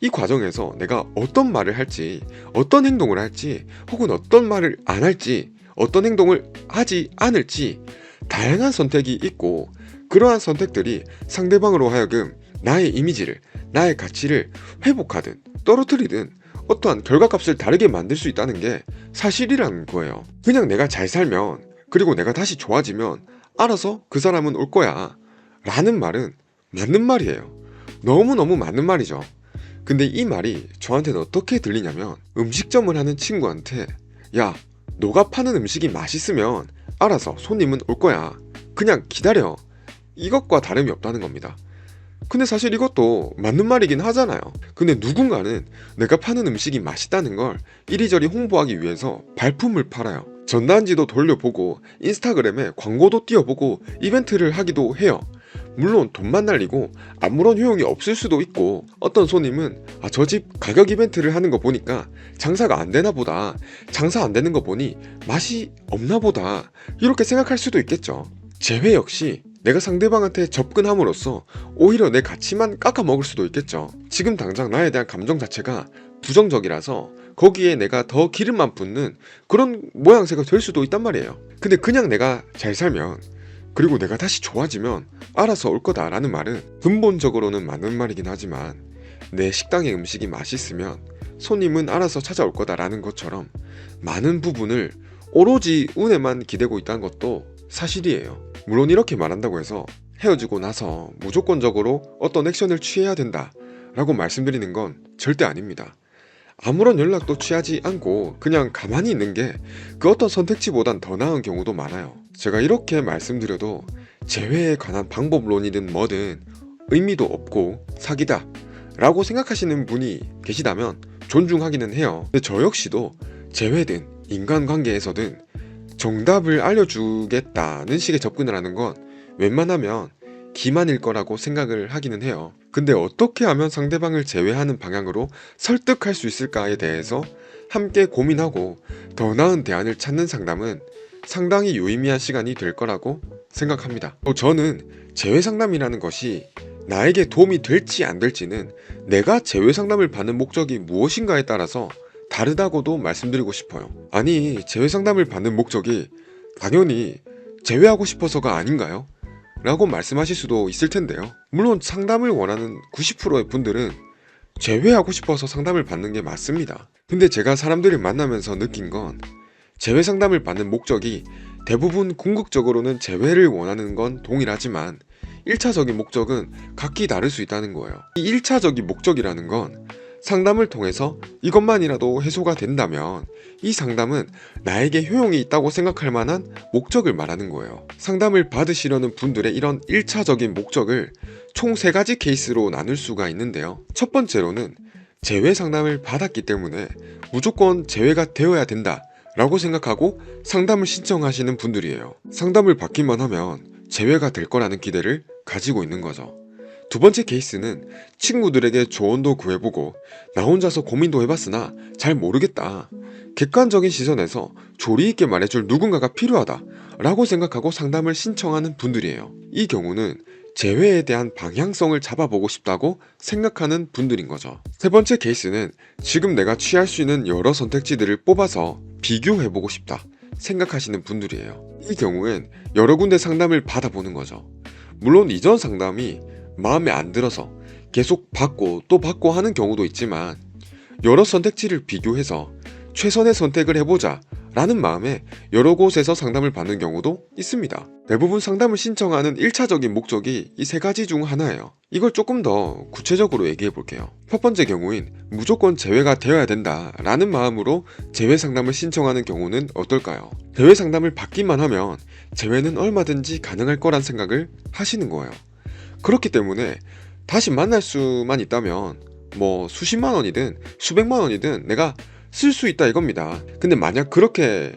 이 과정에서 내가 어떤 말을 할지, 어떤 행동을 할지, 혹은 어떤 말을 안 할지, 어떤 행동을 하지 않을지 다양한 선택이 있고 그러한 선택들이 상대방으로 하여금 나의 이미지를, 나의 가치를 회복하든 떨어뜨리든 어떠한 결과값을 다르게 만들 수 있다는 게 사실이라는 거예요. 그냥 내가 잘 살면 그리고 내가 다시 좋아지면 알아서 그 사람은 올 거야 라는 말은 맞는 말이에요. 너무너무 맞는 말이죠. 근데 이 말이 저한테는 어떻게 들리냐면 음식점을 하는 친구한테 야, 너가 파는 음식이 맛있으면 알아서 손님은 올 거야. 그냥 기다려. 이것과 다름이 없다는 겁니다. 근데 사실 이것도 맞는 말이긴 하잖아요. 근데 누군가는 내가 파는 음식이 맛있다는 걸 이리저리 홍보하기 위해서 발품을 팔아요. 전단지도 돌려보고 인스타그램에 광고도 띄워보고 이벤트를 하기도 해요. 물론 돈만 날리고 아무런 효용이 없을 수도 있고 어떤 손님은 저 집 가격 이벤트를 하는 거 보니까 장사가 안 되나 보다, 장사 안 되는 거 보니 맛이 없나 보다 이렇게 생각할 수도 있겠죠. 재회 역시 내가 상대방한테 접근함으로써 오히려 내 가치만 깎아 먹을 수도 있겠죠. 지금 당장 나에 대한 감정 자체가 부정적이라서 거기에 내가 더 기름만 붓는 그런 모양새가 될 수도 있단 말이에요. 근데 그냥 내가 잘 살면 그리고 내가 다시 좋아지면 알아서 올 거다라는 말은 근본적으로는 맞는 말이긴 하지만 내 식당의 음식이 맛있으면 손님은 알아서 찾아올 거다라는 것처럼 많은 부분을 오로지 운에만 기대고 있다는 것도 사실이에요. 물론 이렇게 말한다고 해서 헤어지고 나서 무조건적으로 어떤 액션을 취해야 된다 라고 말씀드리는 건 절대 아닙니다. 아무런 연락도 취하지 않고 그냥 가만히 있는 게 그 어떤 선택지보단 더 나은 경우도 많아요. 제가 이렇게 말씀드려도 재회에 관한 방법론이든 뭐든 의미도 없고 사기다 라고 생각하시는 분이 계시다면 존중하기는 해요. 근데 저 역시도 재회든 인간관계에서든 정답을 알려주겠다는 식의 접근을 하는 건 웬만하면 기만일 거라고 생각을 하기는 해요. 근데 어떻게 하면 상대방을 제외하는 방향으로 설득할 수 있을까에 대해서 함께 고민하고 더 나은 대안을 찾는 상담은 상당히 유의미한 시간이 될 거라고 생각합니다. 저는 제외 상담이라는 것이 나에게 도움이 될지 안 될지는 내가 제외 상담을 받는 목적이 무엇인가에 따라서 다르다고도 말씀드리고 싶어요. 아니, 제외 상담을 받는 목적이 당연히 제외하고 싶어서가 아닌가요? 라고 말씀하실 수도 있을 텐데요. 물론 상담을 원하는 90%의 분들은 제외하고 싶어서 상담을 받는 게 맞습니다. 근데 제가 사람들을 만나면서 느낀 건 제외 상담을 받는 목적이 대부분 궁극적으로는 제외를 원하는 건 동일하지만 1차적인 목적은 각기 다를 수 있다는 거예요. 이 1차적인 목적이라는 건 상담을 통해서 이것만이라도 해소가 된다면 이 상담은 나에게 효용이 있다고 생각할 만한 목적을 말하는 거예요. 상담을 받으시려는 분들의 이런 1차적인 목적을 총 3가지 케이스로 나눌 수가 있는데요. 첫 번째로는 제외 상담을 받았기 때문에 무조건 제외가 되어야 된다 라고 생각하고 상담을 신청하시는 분들이에요. 상담을 받기만 하면 제외가 될 거라는 기대를 가지고 있는 거죠. 두 번째 케이스는 친구들에게 조언도 구해보고 나 혼자서 고민도 해봤으나 잘 모르겠다. 객관적인 시선에서 조리 있게 말해줄 누군가가 필요하다 라고 생각하고 상담을 신청하는 분들이에요. 이 경우는 제외에 대한 방향성을 잡아보고 싶다고 생각하는 분들인 거죠. 세 번째 케이스는 지금 내가 취할 수 있는 여러 선택지들을 뽑아서 비교해보고 싶다 생각하시는 분들이에요. 이 경우엔 여러 군데 상담을 받아보는 거죠. 물론 이전 상담이 마음에 안 들어서 계속 받고 또 받고 하는 경우도 있지만 여러 선택지를 비교해서 최선의 선택을 해보자 라는 마음에 여러 곳에서 상담을 받는 경우도 있습니다. 대부분 상담을 신청하는 1차적인 목적이 이 3가지 중 하나예요. 이걸 조금 더 구체적으로 얘기해 볼게요. 첫 번째 경우인 무조건 제외가 되어야 된다 라는 마음으로 제외 상담을 신청하는 경우는 어떨까요? 제외 상담을 받기만 하면 제외는 얼마든지 가능할 거란 생각을 하시는 거예요. 그렇기 때문에 다시 만날 수만 있다면 뭐 수십만 원이든 수백만 원이든 내가 쓸 수 있다 이겁니다. 근데 만약 그렇게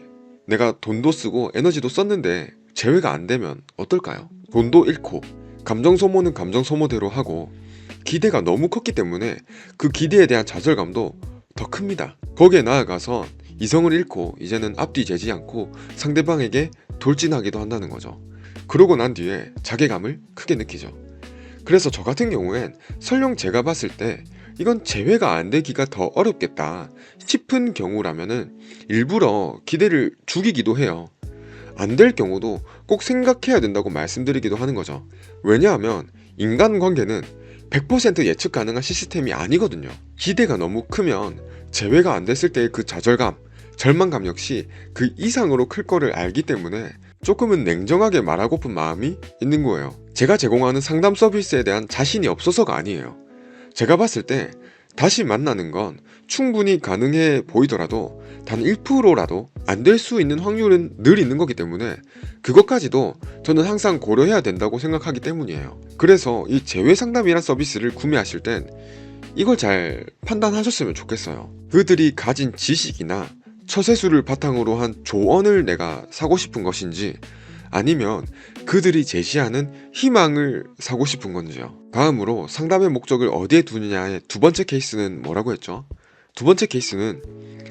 내가 돈도 쓰고 에너지도 썼는데 제외가 안 되면 어떨까요? 돈도 잃고 감정 소모는 감정 소모대로 하고 기대가 너무 컸기 때문에 그 기대에 대한 좌절감도 더 큽니다. 거기에 나아가서 이성을 잃고 이제는 앞뒤 재지 않고 상대방에게 돌진하기도 한다는 거죠. 그러고 난 뒤에 자괴감을 크게 느끼죠. 그래서 저 같은 경우엔 설령 제가 봤을 때 이건 제외가 안 되기가 더 어렵겠다 싶은 경우라면은 일부러 기대를 죽이기도 해요. 안 될 경우도 꼭 생각해야 된다고 말씀드리기도 하는 거죠. 왜냐하면 인간관계는 100% 예측 가능한 시스템이 아니거든요. 기대가 너무 크면 제외가 안 됐을 때의 그 좌절감, 절망감 역시 그 이상으로 클 거를 알기 때문에 조금은 냉정하게 말하고픈 마음이 있는 거예요. 제가 제공하는 상담 서비스에 대한 자신이 없어서가 아니에요. 제가 봤을 때 다시 만나는 건 충분히 가능해 보이더라도 단 1%라도 안 될 수 있는 확률은 늘 있는 거기 때문에 그것까지도 저는 항상 고려해야 된다고 생각하기 때문이에요. 그래서 이 제외 상담이란 서비스를 구매하실 땐 이걸 잘 판단하셨으면 좋겠어요. 그들이 가진 지식이나 처세술을 바탕으로 한 조언을 내가 사고 싶은 것인지 아니면 그들이 제시하는 희망을 사고 싶은 건지요. 다음으로 상담의 목적을 어디에 두느냐의 두 번째 케이스는 뭐라고 했죠? 두 번째 케이스는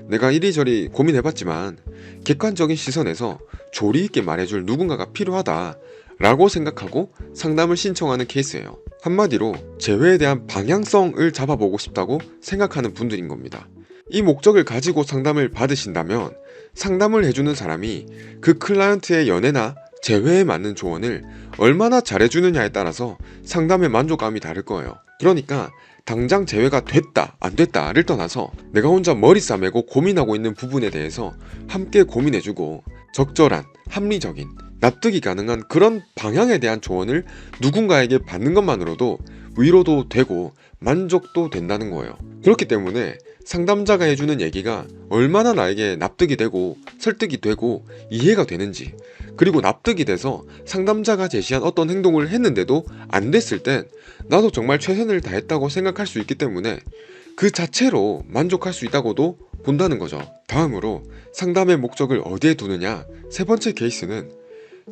내가 이리저리 고민해봤지만 객관적인 시선에서 조리 있게 말해줄 누군가가 필요하다 라고 생각하고 상담을 신청하는 케이스예요. 한마디로 제외에 대한 방향성을 잡아보고 싶다고 생각하는 분들인 겁니다. 이 목적을 가지고 상담을 받으신다면 상담을 해주는 사람이 그 클라이언트의 연애나 제외에 맞는 조언을 얼마나 잘해주느냐에 따라서 상담의 만족감이 다를 거예요. 그러니까 당장 제외가 됐다 안 됐다를 떠나서 내가 혼자 머리 싸매고 고민하고 있는 부분에 대해서 함께 고민해주고 적절한 합리적인 납득이 가능한 그런 방향에 대한 조언을 누군가에게 받는 것만으로도 위로도 되고 만족도 된다는 거예요. 그렇기 때문에 상담자가 해주는 얘기가 얼마나 나에게 납득이 되고 설득이 되고 이해가 되는지, 그리고 납득이 돼서 상담자가 제시한 어떤 행동을 했는데도 안 됐을 땐 나도 정말 최선을 다했다고 생각할 수 있기 때문에 그 자체로 만족할 수 있다고도 본다는 거죠. 다음으로 상담의 목적을 어디에 두느냐, 세 번째 케이스는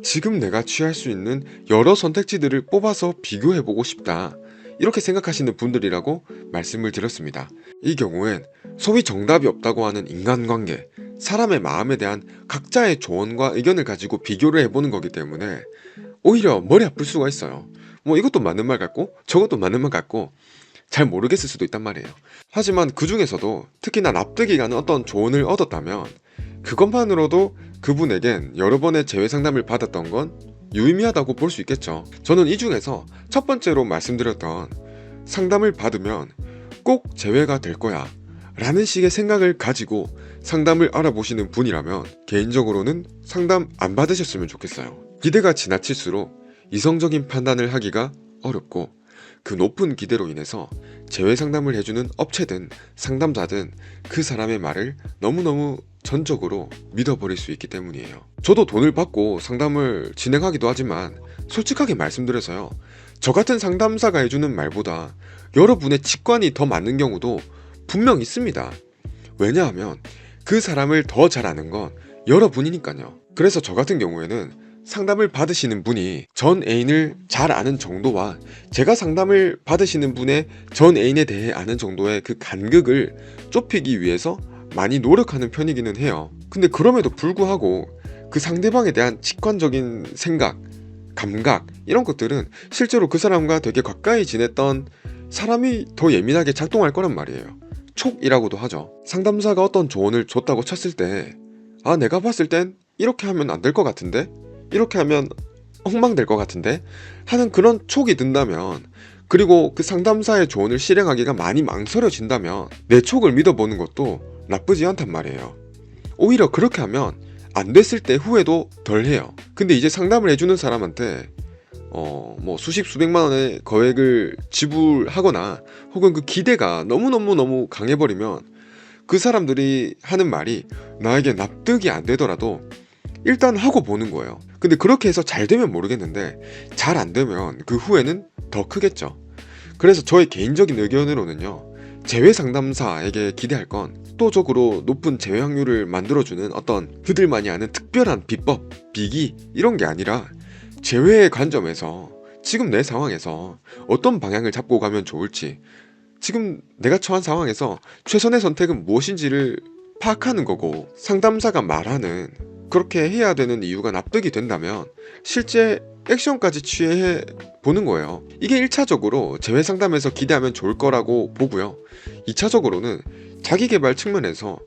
지금 내가 취할 수 있는 여러 선택지들을 뽑아서 비교해보고 싶다, 이렇게 생각하시는 분들이라고 말씀을 드렸습니다. 이 경우엔 소위 정답이 없다고 하는 인간관계, 사람의 마음에 대한 각자의 조언과 의견을 가지고 비교를 해보는 거기 때문에 오히려 머리 아플 수가 있어요. 뭐 이것도 맞는 말 같고 저것도 맞는 말 같고 잘 모르겠을 수도 있단 말이에요. 하지만 그 중에서도 특히나 납득이 가는 어떤 조언을 얻었다면 그것만으로도 그분에겐 여러 번의 재회 상담을 받았던 건 유의미하다고 볼 수 있겠죠. 저는 이 중에서 첫 번째로 말씀드렸던 상담을 받으면 꼭 재회가 될 거야 라는 식의 생각을 가지고 상담을 알아보시는 분이라면 개인적으로는 상담 안 받으셨으면 좋겠어요. 기대가 지나칠수록 이성적인 판단을 하기가 어렵고 그 높은 기대로 인해서 재회 상담을 해주는 업체든 상담자든 그 사람의 말을 너무너무 전적으로 믿어버릴 수 있기 때문이에요. 저도 돈을 받고 상담을 진행하기도 하지만 솔직하게 말씀드려서요, 저 같은 상담사가 해주는 말보다 여러분의 직관이 더 맞는 경우도 분명 있습니다. 왜냐하면 그 사람을 더 잘 아는 건 여러분이니까요. 그래서 저 같은 경우에는 상담을 받으시는 분이 전 애인을 잘 아는 정도와 제가 상담을 받으시는 분의 전 애인에 대해 아는 정도의 그 간극을 좁히기 위해서 많이 노력하는 편이기는 해요. 근데 그럼에도 불구하고 그 상대방에 대한 직관적인 생각, 감각 이런 것들은 실제로 그 사람과 되게 가까이 지냈던 사람이 더 예민하게 작동할 거란 말이에요. 촉이라고도 하죠. 상담사가 어떤 조언을 줬다고 쳤을 때 내가 봤을 땐 이렇게 하면 안 될 것 같은데? 이렇게 하면 엉망될 것 같은데? 하는 그런 촉이 든다면, 그리고 그 상담사의 조언을 실행하기가 많이 망설여진다면 내 촉을 믿어보는 것도 나쁘지 않단 말이에요. 오히려 그렇게 하면 안 됐을 때 후회도 덜 해요. 근데 이제 상담을 해주는 사람한테 뭐 수십 수백만 원의 거액을 지불하거나 혹은 그 기대가 너무 강해버리면 그 사람들이 하는 말이 나에게 납득이 안 되더라도 일단 하고 보는 거예요. 근데 그렇게 해서 잘 되면 모르겠는데 잘 안 되면 그 후회는 더 크겠죠. 그래서 저의 개인적인 의견으로는요, 재회 상담사에게 기대할 건 압도적으로 높은 재회 확률을 만들어주는 어떤 그들만이 아는 특별한 비법, 비기 이런 게 아니라 재회의 관점에서 지금 내 상황에서 어떤 방향을 잡고 가면 좋을지, 지금 내가 처한 상황에서 최선의 선택은 무엇인지를 파악하는 거고, 상담사가 말하는 그렇게 해야 되는 이유가 납득이 된다면 실제 액션까지 취해 보는 거예요. 이게 1차적으로 재회 상담에서 기대하면 좋을 거라고 보고요. 2차적으로는 자기계발 측면에서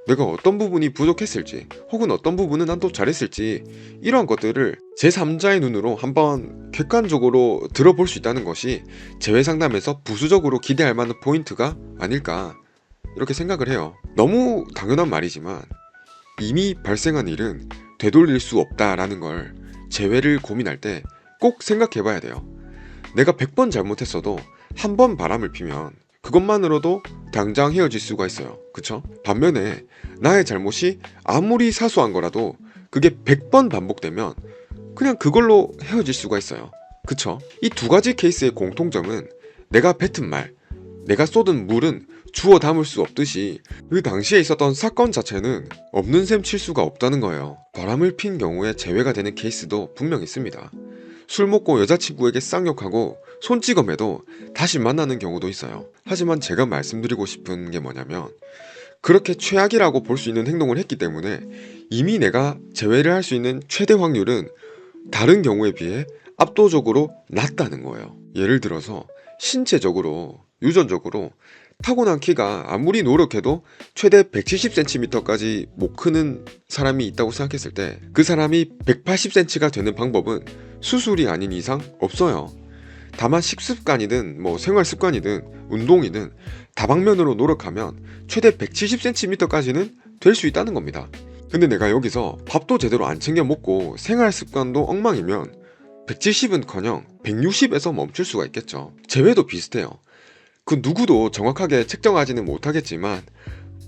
내가 어떤 부분이 부족했을지 혹은 어떤 부분은 난 또 잘했을지 이러한 것들을 제3자의 눈으로 한번 객관적으로 들어볼 수 있다는 것이 재회 상담에서 부수적으로 기대할 만한 포인트가 아닐까, 이렇게 생각을 해요. 너무 당연한 말이지만 이미 발생한 일은 되돌릴 수 없다라는 걸 재회를 고민할 때 꼭 생각해 봐야 돼요. 내가 100번 잘못했어도 한 번 바람을 피면 그것만으로도 당장 헤어질 수가 있어요. 그쵸? 반면에 나의 잘못이 아무리 사소한 거라도 그게 100번 반복되면 그냥 그걸로 헤어질 수가 있어요. 그쵸? 이 두 가지 케이스의 공통점은 내가 뱉은 말, 내가 쏟은 물은 주워 담을 수 없듯이 그 당시에 있었던 사건 자체는 없는 셈 칠 수가 없다는 거예요. 바람을 핀 경우에 재회가 되는 케이스도 분명 있습니다. 술 먹고 여자친구에게 쌍욕하고 손찌검해도 다시 만나는 경우도 있어요. 하지만 제가 말씀드리고 싶은 게 뭐냐면, 그렇게 최악이라고 볼 수 있는 행동을 했기 때문에 이미 내가 재회를 할 수 있는 최대 확률은 다른 경우에 비해 압도적으로 낮다는 거예요. 예를 들어서 신체적으로, 유전적으로 타고난 키가 아무리 노력해도 최대 170cm까지 못 크는 사람이 있다고 생각했을 때 그 사람이 180cm가 되는 방법은 수술이 아닌 이상 없어요. 다만 식습관이든 뭐 생활습관이든 운동이든 다방면으로 노력하면 최대 170cm까지는 될 수 있다는 겁니다. 근데 내가 여기서 밥도 제대로 안 챙겨 먹고 생활습관도 엉망이면 170은커녕 160에서 멈출 수가 있겠죠. 재회도 비슷해요. 그 누구도 정확하게 책정하지는 못하겠지만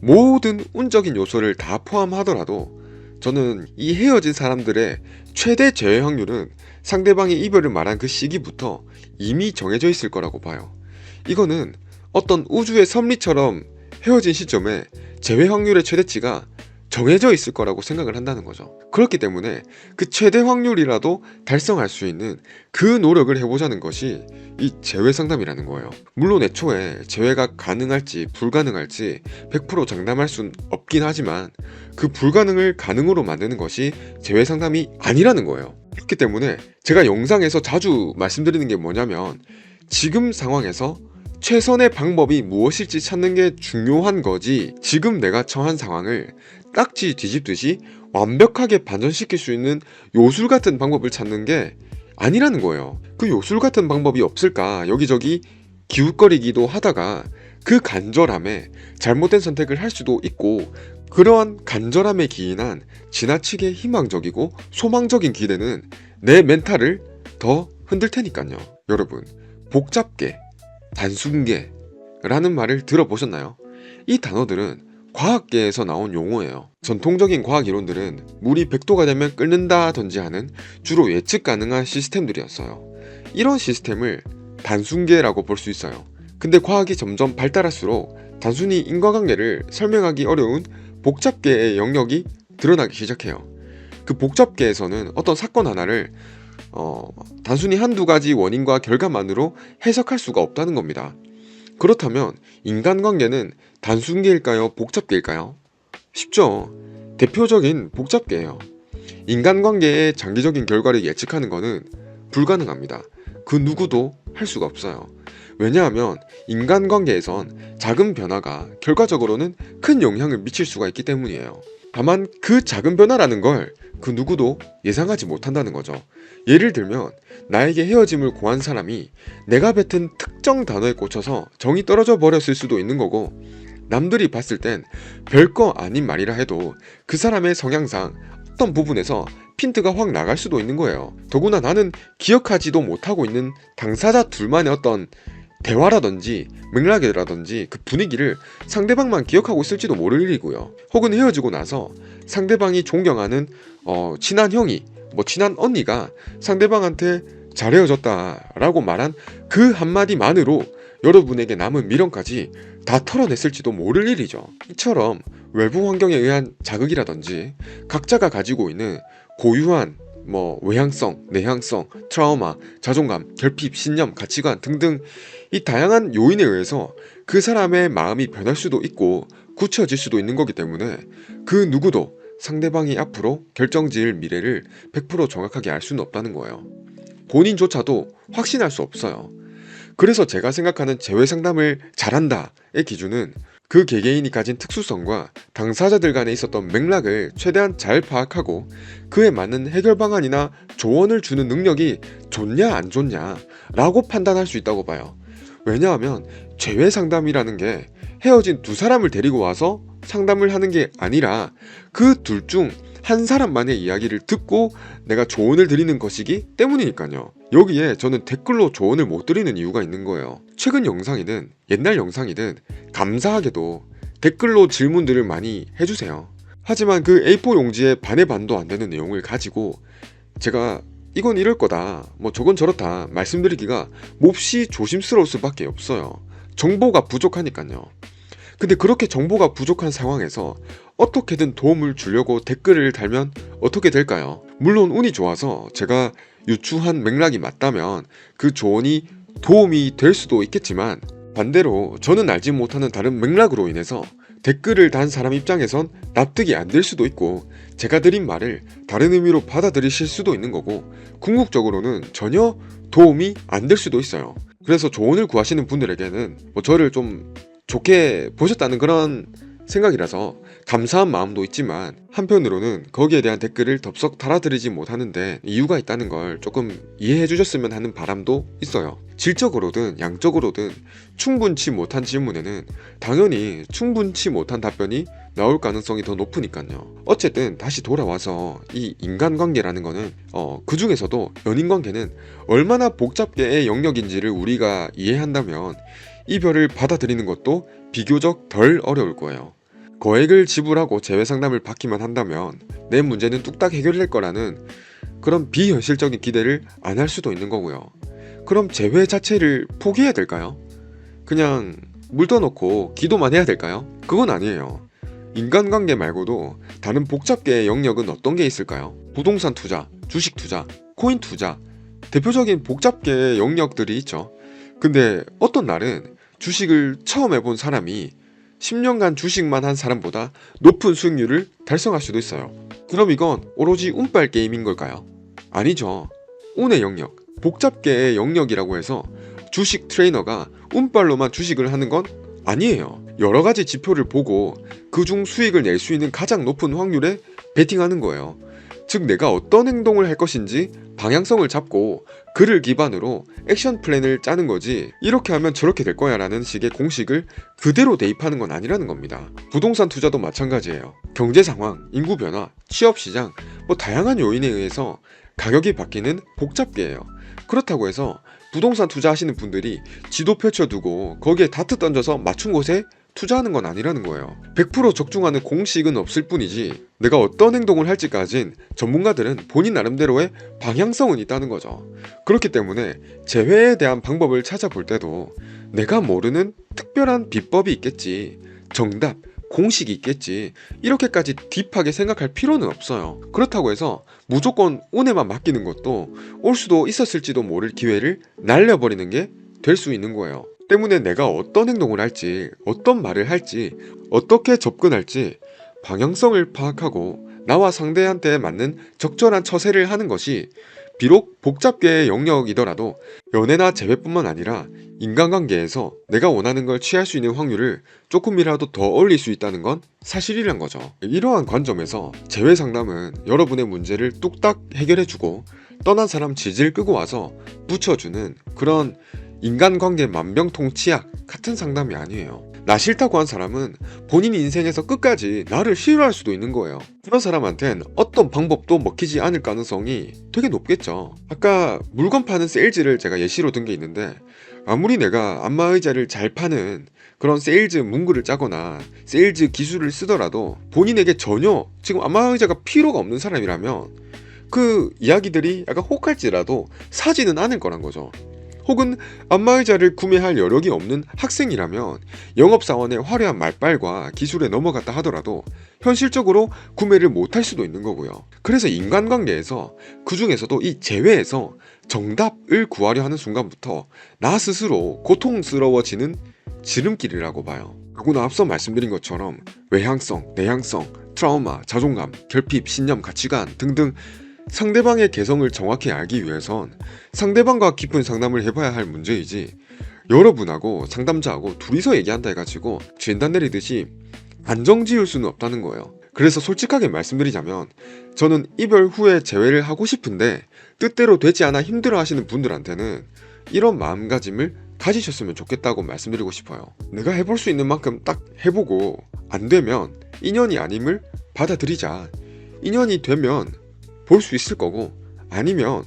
모든 운적인 요소를 다 포함하더라도 저는 이 헤어진 사람들의 최대 재회 확률은 상대방이 이별을 말한 그 시기부터 이미 정해져 있을 거라고 봐요. 이거는 어떤 우주의 섭리처럼 헤어진 시점에 재회 확률의 최대치가 정해져 있을 거라고 생각을 한다는 거죠. 그렇기 때문에 그 최대 확률이라도 달성할 수 있는 그 노력을 해보자는 것이 이 재회 상담이라는 거예요. 물론 애초에 재회가 가능할지 불가능할지 100% 장담할 순 없긴 하지만 그 불가능을 가능으로 만드는 것이 재회 상담이 아니라는 거예요. 그렇기 때문에 제가 영상에서 자주 말씀드리는 게 뭐냐면 지금 상황에서 최선의 방법이 무엇일지 찾는 게 중요한 거지, 지금 내가 처한 상황을 딱지 뒤집듯이 완벽하게 반전시킬 수 있는 요술 같은 방법을 찾는 게 아니라는 거예요. 그 요술 같은 방법이 없을까 여기저기 기웃거리기도 하다가 그 간절함에 잘못된 선택을 할 수도 있고, 그러한 간절함에 기인한 지나치게 희망적이고 소망적인 기대는 내 멘탈을 더 흔들 테니까요. 여러분, 복잡계, 단순계라는 말을 들어보셨나요? 이 단어들은 과학계에서 나온 용어예요. 전통적인 과학 이론들은 물이 100도가 되면 끓는다든지 하는 주로 예측 가능한 시스템들이었어요. 이런 시스템을 단순계라고 볼 수 있어요. 근데 과학이 점점 발달할수록 단순히 인과관계를 설명하기 어려운 복잡계의 영역이 드러나기 시작해요. 그 복잡계에서는 어떤 사건 하나를 단순히 한두 가지 원인과 결과만으로 해석할 수가 없다는 겁니다. 그렇다면 인간관계는 단순계일까요? 복잡계일까요? 쉽죠. 대표적인 복잡계예요. 인간관계의 장기적인 결과를 예측하는 것은 불가능합니다. 그 누구도 할 수가 없어요. 왜냐하면 인간관계에선 작은 변화가 결과적으로는 큰 영향을 미칠 수가 있기 때문이에요. 다만 그 작은 변화라는 걸 그 누구도 예상하지 못한다는 거죠. 예를 들면 나에게 헤어짐을 고한 사람이 내가 뱉은 특정 단어에 꽂혀서 정이 떨어져 버렸을 수도 있는 거고, 남들이 봤을 땐 별거 아닌 말이라 해도 그 사람의 성향상 어떤 부분에서 핀트가 확 나갈 수도 있는 거예요. 더구나 나는 기억하지도 못하고 있는 당사자 둘만의 어떤 대화라든지 맥락이라든지 그 분위기를 상대방만 기억하고 있을지도 모를 일이고요. 혹은 헤어지고 나서 상대방이 존경하는 친한 형이 친한 언니가 상대방한테 잘 헤어졌다 라고 말한 그 한마디만으로 여러분에게 남은 미련까지 다 털어냈을지도 모를 일이죠. 이처럼 외부 환경에 의한 자극이라든지 각자가 가지고 있는 고유한 외향성, 내향성, 트라우마, 자존감, 결핍, 신념, 가치관 등등 이 다양한 요인에 의해서 그 사람의 마음이 변할 수도 있고 굳혀질 수도 있는 거기 때문에 그 누구도 상대방이 앞으로 결정지을 미래를 100% 정확하게 알 수는 없다는 거예요. 본인조차도 확신할 수 없어요. 그래서 제가 생각하는 재회 상담을 잘한다의 기준은 그 개개인이 가진 특수성과 당사자들 간에 있었던 맥락을 최대한 잘 파악하고 그에 맞는 해결 방안이나 조언을 주는 능력이 좋냐 안 좋냐 라고 판단할 수 있다고 봐요. 왜냐하면 재회 상담이라는 게 헤어진 두 사람을 데리고 와서 상담을 하는 게 아니라 그 둘 중 한 사람만의 이야기를 듣고 내가 조언을 드리는 것이기 때문이니까요. 여기에 저는 댓글로 조언을 못 드리는 이유가 있는 거예요. 최근 영상이든 옛날 영상이든 감사하게도 댓글로 질문들을 많이 해주세요. 하지만 그 A4 용지의 반의 반도 안 되는 내용을 가지고 제가 이건 이럴 거다, 저건 저렇다 말씀드리기가 몹시 조심스러울 수밖에 없어요. 정보가 부족하니까요. 근데 그렇게 정보가 부족한 상황에서 어떻게든 도움을 주려고 댓글을 달면 어떻게 될까요? 물론 운이 좋아서 제가 유추한 맥락이 맞다면 그 조언이 도움이 될 수도 있겠지만, 반대로 저는 알지 못하는 다른 맥락으로 인해서 댓글을 단 사람 입장에선 납득이 안 될 수도 있고 제가 드린 말을 다른 의미로 받아들이실 수도 있는 거고 궁극적으로는 전혀 도움이 안 될 수도 있어요. 그래서 조언을 구하시는 분들에게는 저를 좀 좋게 보셨다는 그런 생각이라서 감사한 마음도 있지만, 한편으로는 거기에 대한 댓글을 덥석 달아드리지 못하는데 이유가 있다는 걸 조금 이해해 주셨으면 하는 바람도 있어요. 질적으로든 양적으로든 충분치 못한 질문에는 당연히 충분치 못한 답변이 나올 가능성이 더 높으니까요. 어쨌든 다시 돌아와서 이 인간관계라는 거는 그 중에서도 연인관계는 얼마나 복잡계의 영역인지를 우리가 이해한다면 이별을 받아들이는 것도 비교적 덜 어려울 거예요. 거액을 지불하고 재회 상담을 받기만 한다면 내 문제는 뚝딱 해결될 거라는 그런 비현실적인 기대를 안 할 수도 있는 거고요. 그럼 재회 자체를 포기해야 될까요? 그냥 물 떠놓고 기도만 해야 될까요? 그건 아니에요. 인간관계 말고도 다른 복잡계의 영역은 어떤 게 있을까요? 부동산 투자, 주식 투자, 코인 투자, 대표적인 복잡계의 영역들이 있죠. 근데 어떤 날은 주식을 처음 해본 사람이 10년간 주식만 한 사람보다 높은 수익률을 달성할 수도 있어요. 그럼 이건 오로지 운빨 게임인 걸까요? 아니죠. 운의 영역, 복잡계의 영역이라고 해서 주식 트레이너가 운빨로만 주식을 하는 건 아니에요. 여러 가지 지표를 보고 그중 수익을 낼 수 있는 가장 높은 확률에 베팅하는 거예요. 즉 내가 어떤 행동을 할 것인지 방향성을 잡고 그를 기반으로 액션 플랜을 짜는 거지, 이렇게 하면 저렇게 될 거야 라는 식의 공식을 그대로 대입하는 건 아니라는 겁니다. 부동산 투자도 마찬가지예요. 경제 상황, 인구 변화, 취업 시장, 다양한 요인에 의해서 가격이 바뀌는 복잡계예요. 그렇다고 해서 부동산 투자하시는 분들이 지도 펼쳐두고 거기에 다트 던져서 맞춘 곳에 투자하는 건 아니라는 거예요. 100% 적중하는 공식은 없을 뿐이지 내가 어떤 행동을 할지까진 전문가들은 본인 나름대로의 방향성은 있다는 거죠. 그렇기 때문에 재회에 대한 방법을 찾아볼 때도 내가 모르는 특별한 비법이 있겠지, 정답, 공식이 있겠지, 이렇게까지 딥하게 생각할 필요는 없어요. 그렇다고 해서 무조건 운에만 맡기는 것도 올 수도 있었을지도 모를 기회를 날려버리는 게 될 수 있는 거예요. 때문에 내가 어떤 행동을 할지, 어떤 말을 할지, 어떻게 접근할지 방향성을 파악하고 나와 상대한테 맞는 적절한 처세를 하는 것이 비록 복잡계의 영역이더라도 연애나 재회뿐만 아니라 인간관계에서 내가 원하는 걸 취할 수 있는 확률을 조금이라도 더 올릴 수 있다는 건 사실이란 거죠. 이러한 관점에서 재회 상담은 여러분의 문제를 뚝딱 해결해주고 떠난 사람 질질 끄고 와서 붙여주는 그런 인간관계 만병통치약 같은 상담이 아니에요. 나 싫다고 한 사람은 본인 인생에서 끝까지 나를 싫어할 수도 있는 거예요. 그런 사람한텐 어떤 방법도 먹히지 않을 가능성이 되게 높겠죠. 아까 물건 파는 세일즈를 제가 예시로 든 게 있는데, 아무리 내가 안마의자를 잘 파는 그런 세일즈 문구를 짜거나 세일즈 기술을 쓰더라도 본인에게 전혀 지금 안마의자가 필요가 없는 사람이라면 그 이야기들이 약간 혹할지라도 사지는 않을 거란 거죠. 혹은 안마의자를 구매할 여력이 없는 학생이라면 영업사원의 화려한 말빨과 기술에 넘어갔다 하더라도 현실적으로 구매를 못할 수도 있는 거고요. 그래서 인간관계에서, 그 중에서도 이 재회에서 정답을 구하려 하는 순간부터 나 스스로 고통스러워지는 지름길이라고 봐요. 더구나 앞서 말씀드린 것처럼 외향성, 내향성, 트라우마, 자존감, 결핍, 신념, 가치관 등등 상대방의 개성을 정확히 알기 위해선 상대방과 깊은 상담을 해봐야 할 문제이지, 여러분하고 상담자하고 둘이서 얘기한다 해가지고 진단 내리듯이 안정 지을 수는 없다는 거예요. 그래서 솔직하게 말씀드리자면 저는 이별 후에 재회를 하고 싶은데 뜻대로 되지 않아 힘들어 하시는 분들한테는 이런 마음가짐을 가지셨으면 좋겠다고 말씀드리고 싶어요. 내가 해볼 수 있는 만큼 딱 해보고 안 되면 인연이 아님을 받아들이자. 인연이 되면 볼 수 있을 거고 아니면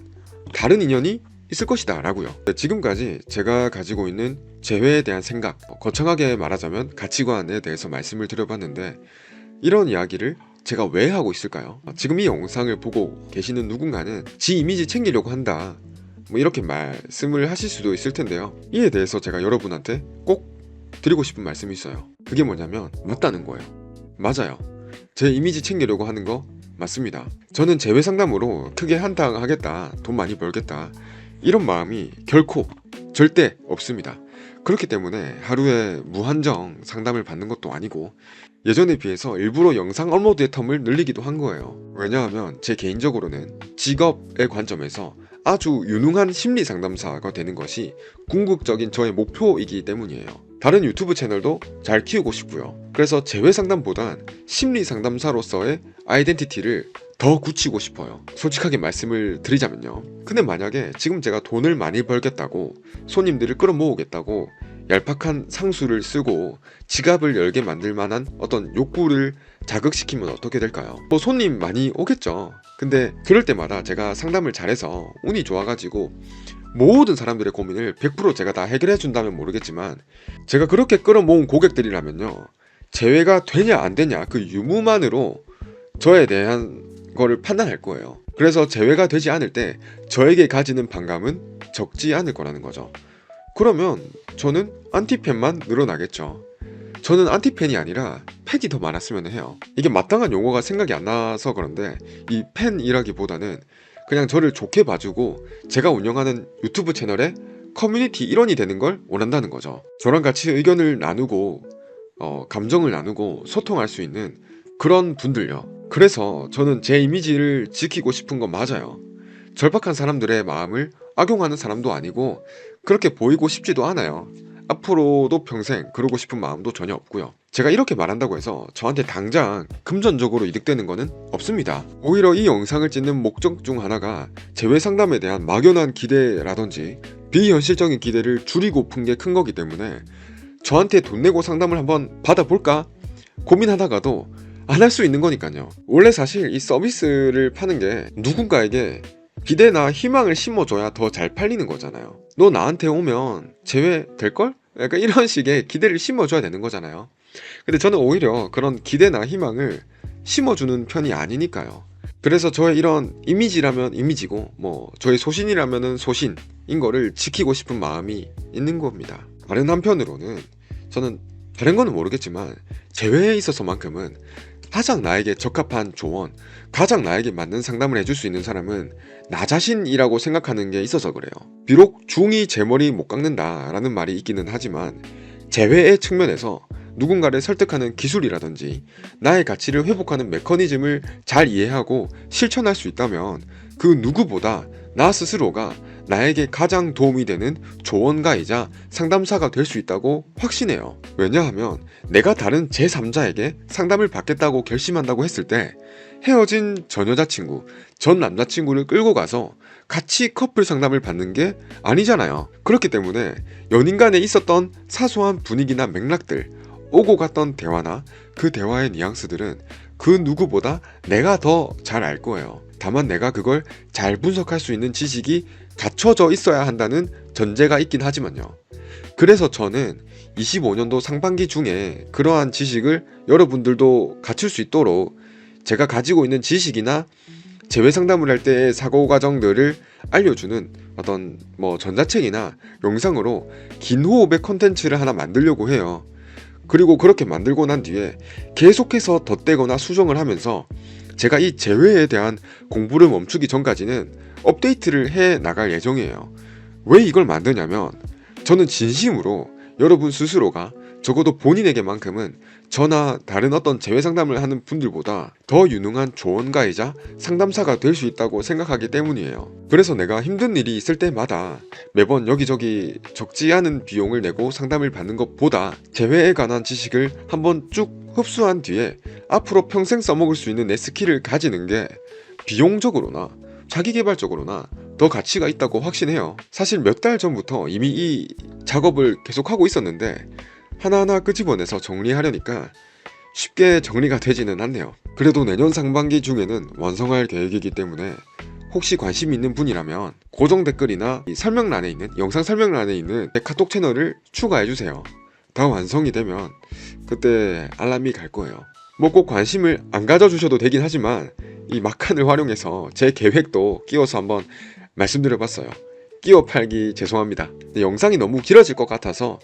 다른 인연이 있을 것이다 라고요. 지금까지 제가 가지고 있는 재회에 대한 생각, 거창하게 말하자면 가치관에 대해서 말씀을 드려봤는데, 이런 이야기를 제가 왜 하고 있을까요? 지금 이 영상을 보고 계시는 누군가는 지 이미지 챙기려고 한다, 이렇게 말씀을 하실 수도 있을 텐데요. 이에 대해서 제가 여러분한테 꼭 드리고 싶은 말씀이 있어요. 그게 뭐냐면 맞다는 거예요. 맞아요. 제 이미지 챙기려고 하는 거 맞습니다. 저는 재회 상담으로 크게 한탕하겠다, 돈 많이 벌겠다, 이런 마음이 결코 절대 없습니다. 그렇기 때문에 하루에 무한정 상담을 받는 것도 아니고 예전에 비해서 일부러 영상 업로드의 텀을 늘리기도 한 거예요. 왜냐하면 제 개인적으로는 직업의 관점에서 아주 유능한 심리 상담사가 되는 것이 궁극적인 저의 목표이기 때문이에요. 다른 유튜브 채널도 잘 키우고 싶고요. 그래서 재회 상담보단 심리 상담사로서의 아이덴티티를 더 굳히고 싶어요. 솔직하게 말씀을 드리자면요. 근데 만약에 지금 제가 돈을 많이 벌겠다고, 손님들을 끌어모으겠다고 얄팍한 상수를 쓰고 지갑을 열게 만들 만한 어떤 욕구를 자극시키면 어떻게 될까요? 손님 많이 오겠죠. 근데 그럴 때마다 제가 상담을 잘해서 운이 좋아가지고 모든 사람들의 고민을 100% 제가 다 해결해 준다면 모르겠지만, 제가 그렇게 끌어모은 고객들이라면요, 재회가 되냐 안 되냐 그 유무만으로 저에 대한 거를 판단할 거예요. 그래서 재회가 되지 않을 때 저에게 가지는 반감은 적지 않을 거라는 거죠. 그러면 저는 안티팬만 늘어나겠죠. 저는 안티팬이 아니라 팬이 더 많았으면 해요. 이게 마땅한 용어가 생각이 안 나서 그런데 이 팬이라기보다는 그냥 저를 좋게 봐주고 제가 운영하는 유튜브 채널의 커뮤니티 일원이 되는 걸 원한다는 거죠. 저랑 같이 의견을 나누고 감정을 나누고 소통할 수 있는 그런 분들요. 그래서 저는 제 이미지를 지키고 싶은 건 맞아요. 절박한 사람들의 마음을 악용하는 사람도 아니고 그렇게 보이고 싶지도 않아요. 앞으로도 평생 그러고 싶은 마음도 전혀 없고요. 제가 이렇게 말한다고 해서 저한테 당장 금전적으로 이득되는 거는 없습니다. 오히려 이 영상을 찍는 목적 중 하나가 재회 상담에 대한 막연한 기대라든지 비현실적인 기대를 줄이고픈 게 큰 거기 때문에 저한테 돈 내고 상담을 한번 받아볼까 고민하다가도 안 할 수 있는 거니까요. 원래 사실 이 서비스를 파는 게 누군가에게 기대나 희망을 심어줘야 더 잘 팔리는 거잖아요. 너 나한테 오면 재회 될걸? 약간 이런 식의 기대를 심어줘야 되는 거잖아요. 근데 저는 오히려 그런 기대나 희망을 심어주는 편이 아니니까요. 그래서 저의 이런 이미지라면 이미지고 뭐 저의 소신이라면 소신인 거를 지키고 싶은 마음이 있는 겁니다. 다른 한편으로는 저는 다른 거는 모르겠지만 재회에 있어서만큼은 가장 나에게 적합한 조언, 가장 나에게 맞는 상담을 해줄 수 있는 사람은 나 자신이라고 생각하는 게 있어서 그래요. 비록 중이 제 머리 못 깎는다 라는 말이 있기는 하지만 재회의 측면에서 누군가를 설득하는 기술이라든지 나의 가치를 회복하는 메커니즘을 잘 이해하고 실천할 수 있다면 그 누구보다 나 스스로가 나에게 가장 도움이 되는 조언가이자 상담사가 될 수 있다고 확신해요. 왜냐하면 내가 다른 제3자에게 상담을 받겠다고 결심한다고 했을 때 헤어진 전 여자친구, 전 남자친구를 끌고 가서 같이 커플 상담을 받는 게 아니잖아요. 그렇기 때문에 연인 간에 있었던 사소한 분위기나 맥락들, 오고 갔던 대화나 그 대화의 뉘앙스들은 그 누구보다 내가 더 잘 알 거예요. 다만 내가 그걸 잘 분석할 수 있는 지식이 갖춰져 있어야 한다는 전제가 있긴 하지만요. 그래서 저는 25년도 상반기 중에 그러한 지식을 여러분들도 갖출 수 있도록 제가 가지고 있는 지식이나 재회 상담을 할 때의 사고 과정들을 알려주는 어떤 전자책이나 영상으로 긴 호흡의 컨텐츠를 하나 만들려고 해요. 그리고 그렇게 만들고 난 뒤에 계속해서 덧대거나 수정을 하면서 제가 이 재회에 대한 공부를 멈추기 전까지는 업데이트를 해 나갈 예정이에요. 왜 이걸 만드냐면 저는 진심으로 여러분 스스로가 적어도 본인에게만큼은 저나 다른 어떤 재회 상담을 하는 분들보다 더 유능한 조언가이자 상담사가 될 수 있다고 생각하기 때문이에요. 그래서 내가 힘든 일이 있을 때마다 매번 여기저기 적지 않은 비용을 내고 상담을 받는 것보다 재회에 관한 지식을 한번 쭉 흡수한 뒤에 앞으로 평생 써먹을 수 있는 내 스킬을 가지는 게 비용적으로나 자기개발적으로나 더 가치가 있다고 확신해요. 사실 몇 달 전부터 이미 이 작업을 계속하고 있었는데 하나하나 끄집어내서 정리하려니까 쉽게 정리가 되지는 않네요. 그래도 내년 상반기 중에는 완성할 계획이기 때문에 혹시 관심 있는 분이라면 고정 댓글이나 이 설명란에 있는 영상 설명란에 있는 내 카톡 채널을 추가해주세요. 다 완성이 되면 그때 알람이 갈 거예요. 뭐 꼭 관심을 안 가져주셔도 되긴 하지만 이 막간을 활용해서 제 계획도 끼워서 한번 말씀드려봤어요. 끼워 팔기 죄송합니다. 영상이 너무 길어질 것 같아서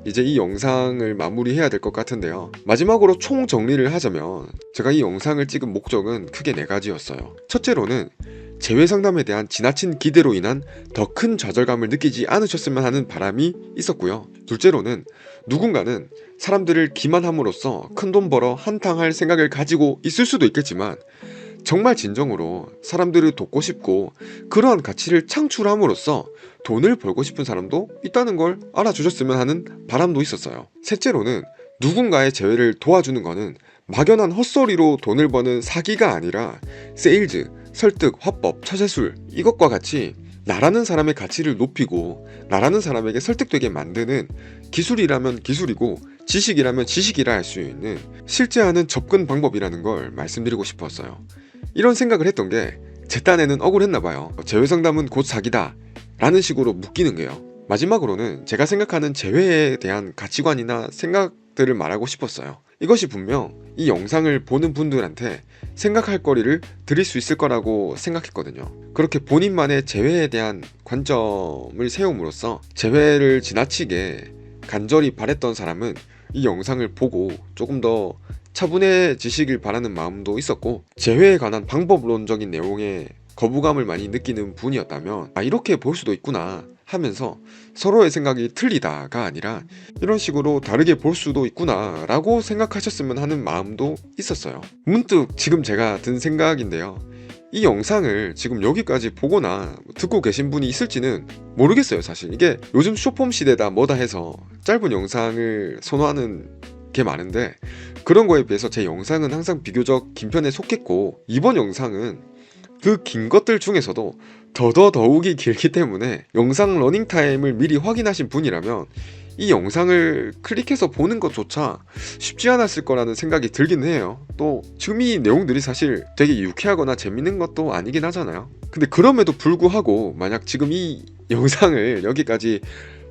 이제 이 영상을 마무리해야 될 것 같은데요. 마지막으로 총 정리를 하자면 제가 이 영상을 찍은 목적은 크게 4가지였어요. 첫째로는 재회 상담에 대한 지나친 기대로 인한 더 큰 좌절감을 느끼지 않으셨으면 하는 바람이 있었고요. 둘째로는 누군가는 사람들을 기만함으로써 큰돈 벌어 한탕할 생각을 가지고 있을 수도 있겠지만 정말 진정으로 사람들을 돕고 싶고 그러한 가치를 창출함으로써 돈을 벌고 싶은 사람도 있다는 걸 알아주셨으면 하는 바람도 있었어요. 셋째로는 누군가의 재회를 도와주는 거는 막연한 헛소리로 돈을 버는 사기가 아니라 세일즈, 설득, 화법, 처세술 이것과 같이 나라는 사람의 가치를 높이고 나라는 사람에게 설득되게 만드는 기술이라면 기술이고 지식이라면 지식이라 할 수 있는 실제 하는 접근 방법이라는 걸 말씀드리고 싶었어요. 이런 생각을 했던 게 제 딴에는 억울했나봐요. 재회 상담은 곧 사기다 라는 식으로 묶이는 게요. 마지막으로는 제가 생각하는 재회에 대한 가치관이나 생각들을 말하고 싶었어요. 이것이 분명 이 영상을 보는 분들한테 생각할 거리를 드릴 수 있을 거라고 생각했거든요. 그렇게 본인만의 재회에 대한 관점을 세움으로써 재회를 지나치게 간절히 바랬던 사람은 이 영상을 보고 조금 더 차분해지시길 바라는 마음도 있었고, 재회에 관한 방법론적인 내용에 거부감을 많이 느끼는 분이었다면 이렇게 볼 수도 있구나 하면서 서로의 생각이 틀리다가 아니라 이런 식으로 다르게 볼 수도 있구나 라고 생각하셨으면 하는 마음도 있었어요. 문득 지금 제가 든 생각인데요, 이 영상을 지금 여기까지 보거나 듣고 계신 분이 있을지는 모르겠어요. 사실 이게 요즘 숏폼 시대다 뭐다 해서 짧은 영상을 선호하는 게 많은데, 그런 거에 비해서 제 영상은 항상 비교적 긴 편에 속했고, 이번 영상은 그 긴 것들 중에서도 더더욱이 길기 때문에 영상 러닝타임을 미리 확인하신 분이라면 이 영상을 클릭해서 보는 것조차 쉽지 않았을 거라는 생각이 들긴 해요. 또 지금 이 내용들이 사실 되게 유쾌하거나 재밌는 것도 아니긴 하잖아요. 근데 그럼에도 불구하고 만약 지금 이 영상을 여기까지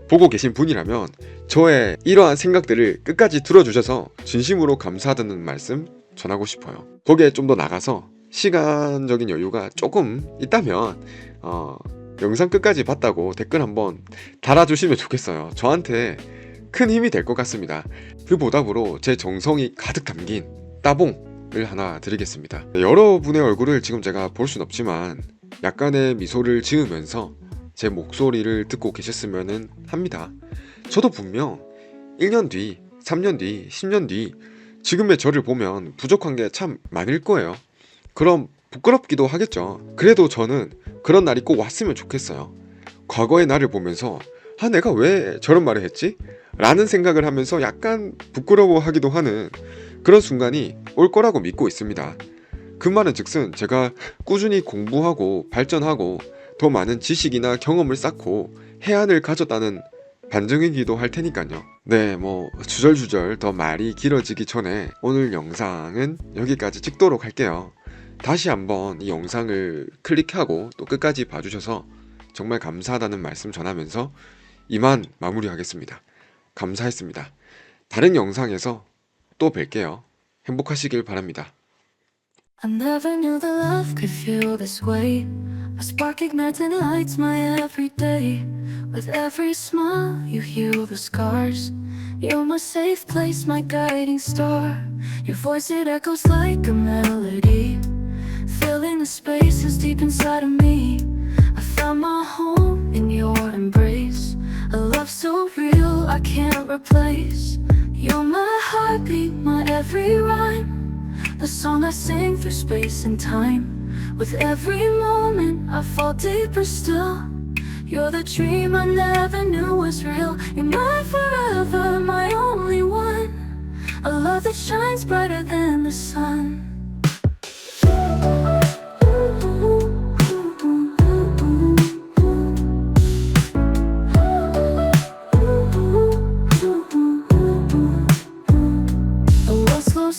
보고 계신 분이라면 저의 이러한 생각들을 끝까지 들어주셔서 진심으로 감사하다는 말씀 전하고 싶어요. 거기에 좀 더 나가서 시간적인 여유가 조금 있다면 영상 끝까지 봤다고 댓글 한번 달아주시면 좋겠어요. 저한테 큰 힘이 될 것 같습니다. 그 보답으로 제 정성이 가득 담긴 따봉을 하나 드리겠습니다. 여러분의 얼굴을 지금 제가 볼 순 없지만 약간의 미소를 지으면서 제 목소리를 듣고 계셨으면 합니다. 저도 분명 1년 뒤, 3년 뒤, 10년 뒤 지금의 저를 보면 부족한 게 참 많을 거예요. 그럼 부끄럽기도 하겠죠. 그래도 저는 그런 날이 꼭 왔으면 좋겠어요. 과거의 나를 보면서 내가 왜 저런 말을 했지? 라는 생각을 하면서 약간 부끄러워하기도 하는 그런 순간이 올 거라고 믿고 있습니다. 그 말은 즉슨 제가 꾸준히 공부하고 발전하고 더 많은 지식이나 경험을 쌓고 해안을 가졌다는 반증이기도 할 테니까요. 네, 주절주절 더 말이 길어지기 전에 오늘 영상은 여기까지 찍도록 할게요. 다시 한번 이 영상을 클릭하고 또 끝까지 봐주셔서 정말 감사하다는 말씀 전하면서 이만 마무리하겠습니다. 감사했습니다. 다른 영상에서 또 뵐게요. 행복하시길 바랍니다. I never knew that love could feel this way. A spark ignites and lights my everyday. With every smile you heal the scars. You're my safe place, my guiding star. Your voice, it echoes like a melody, filling the spaces deep inside of me. I found my home in your embrace, a love so real I can't replace. You're my heartbeat, my every rhyme, the song I sing through space and time. With every moment I fall deeper still. You're the dream I never knew was real. You're my forever, my only one, a love that shines brighter than the sun.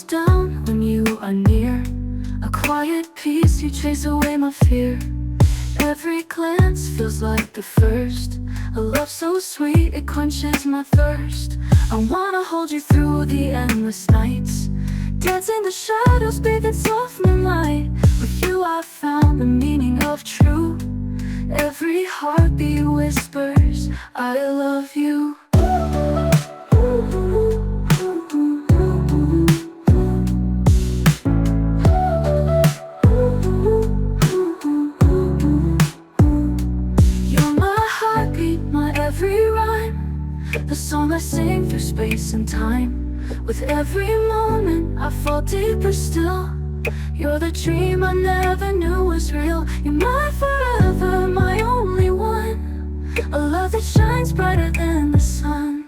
Down when you are near, a quiet peace, you chase away my fear. Every glance feels like the first, a love so sweet it quenches my thirst. I wanna hold you through the endless nights, dance in the shadows, bathe in soft moonlight. With you I found the meaning of true. Every heartbeat whispers, I love you. The song I sing through space and time. With every moment I fall deeper still. You're the dream I never knew was real. You're my forever, my only one, a love that shines brighter than the sun.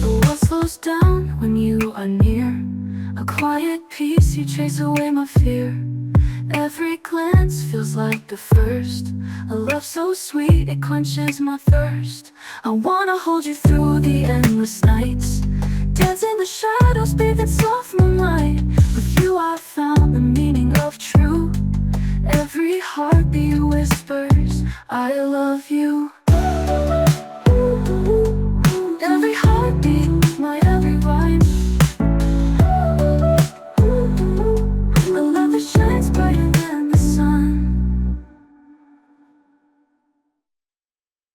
The world slows down when you are near, a quiet peace, you chase away my fear. Every glance feels like the first, a love so sweet it quenches my thirst. I wanna hold you through the endless nights, dance in the shadows, bathe in soft moonlight. With you I found the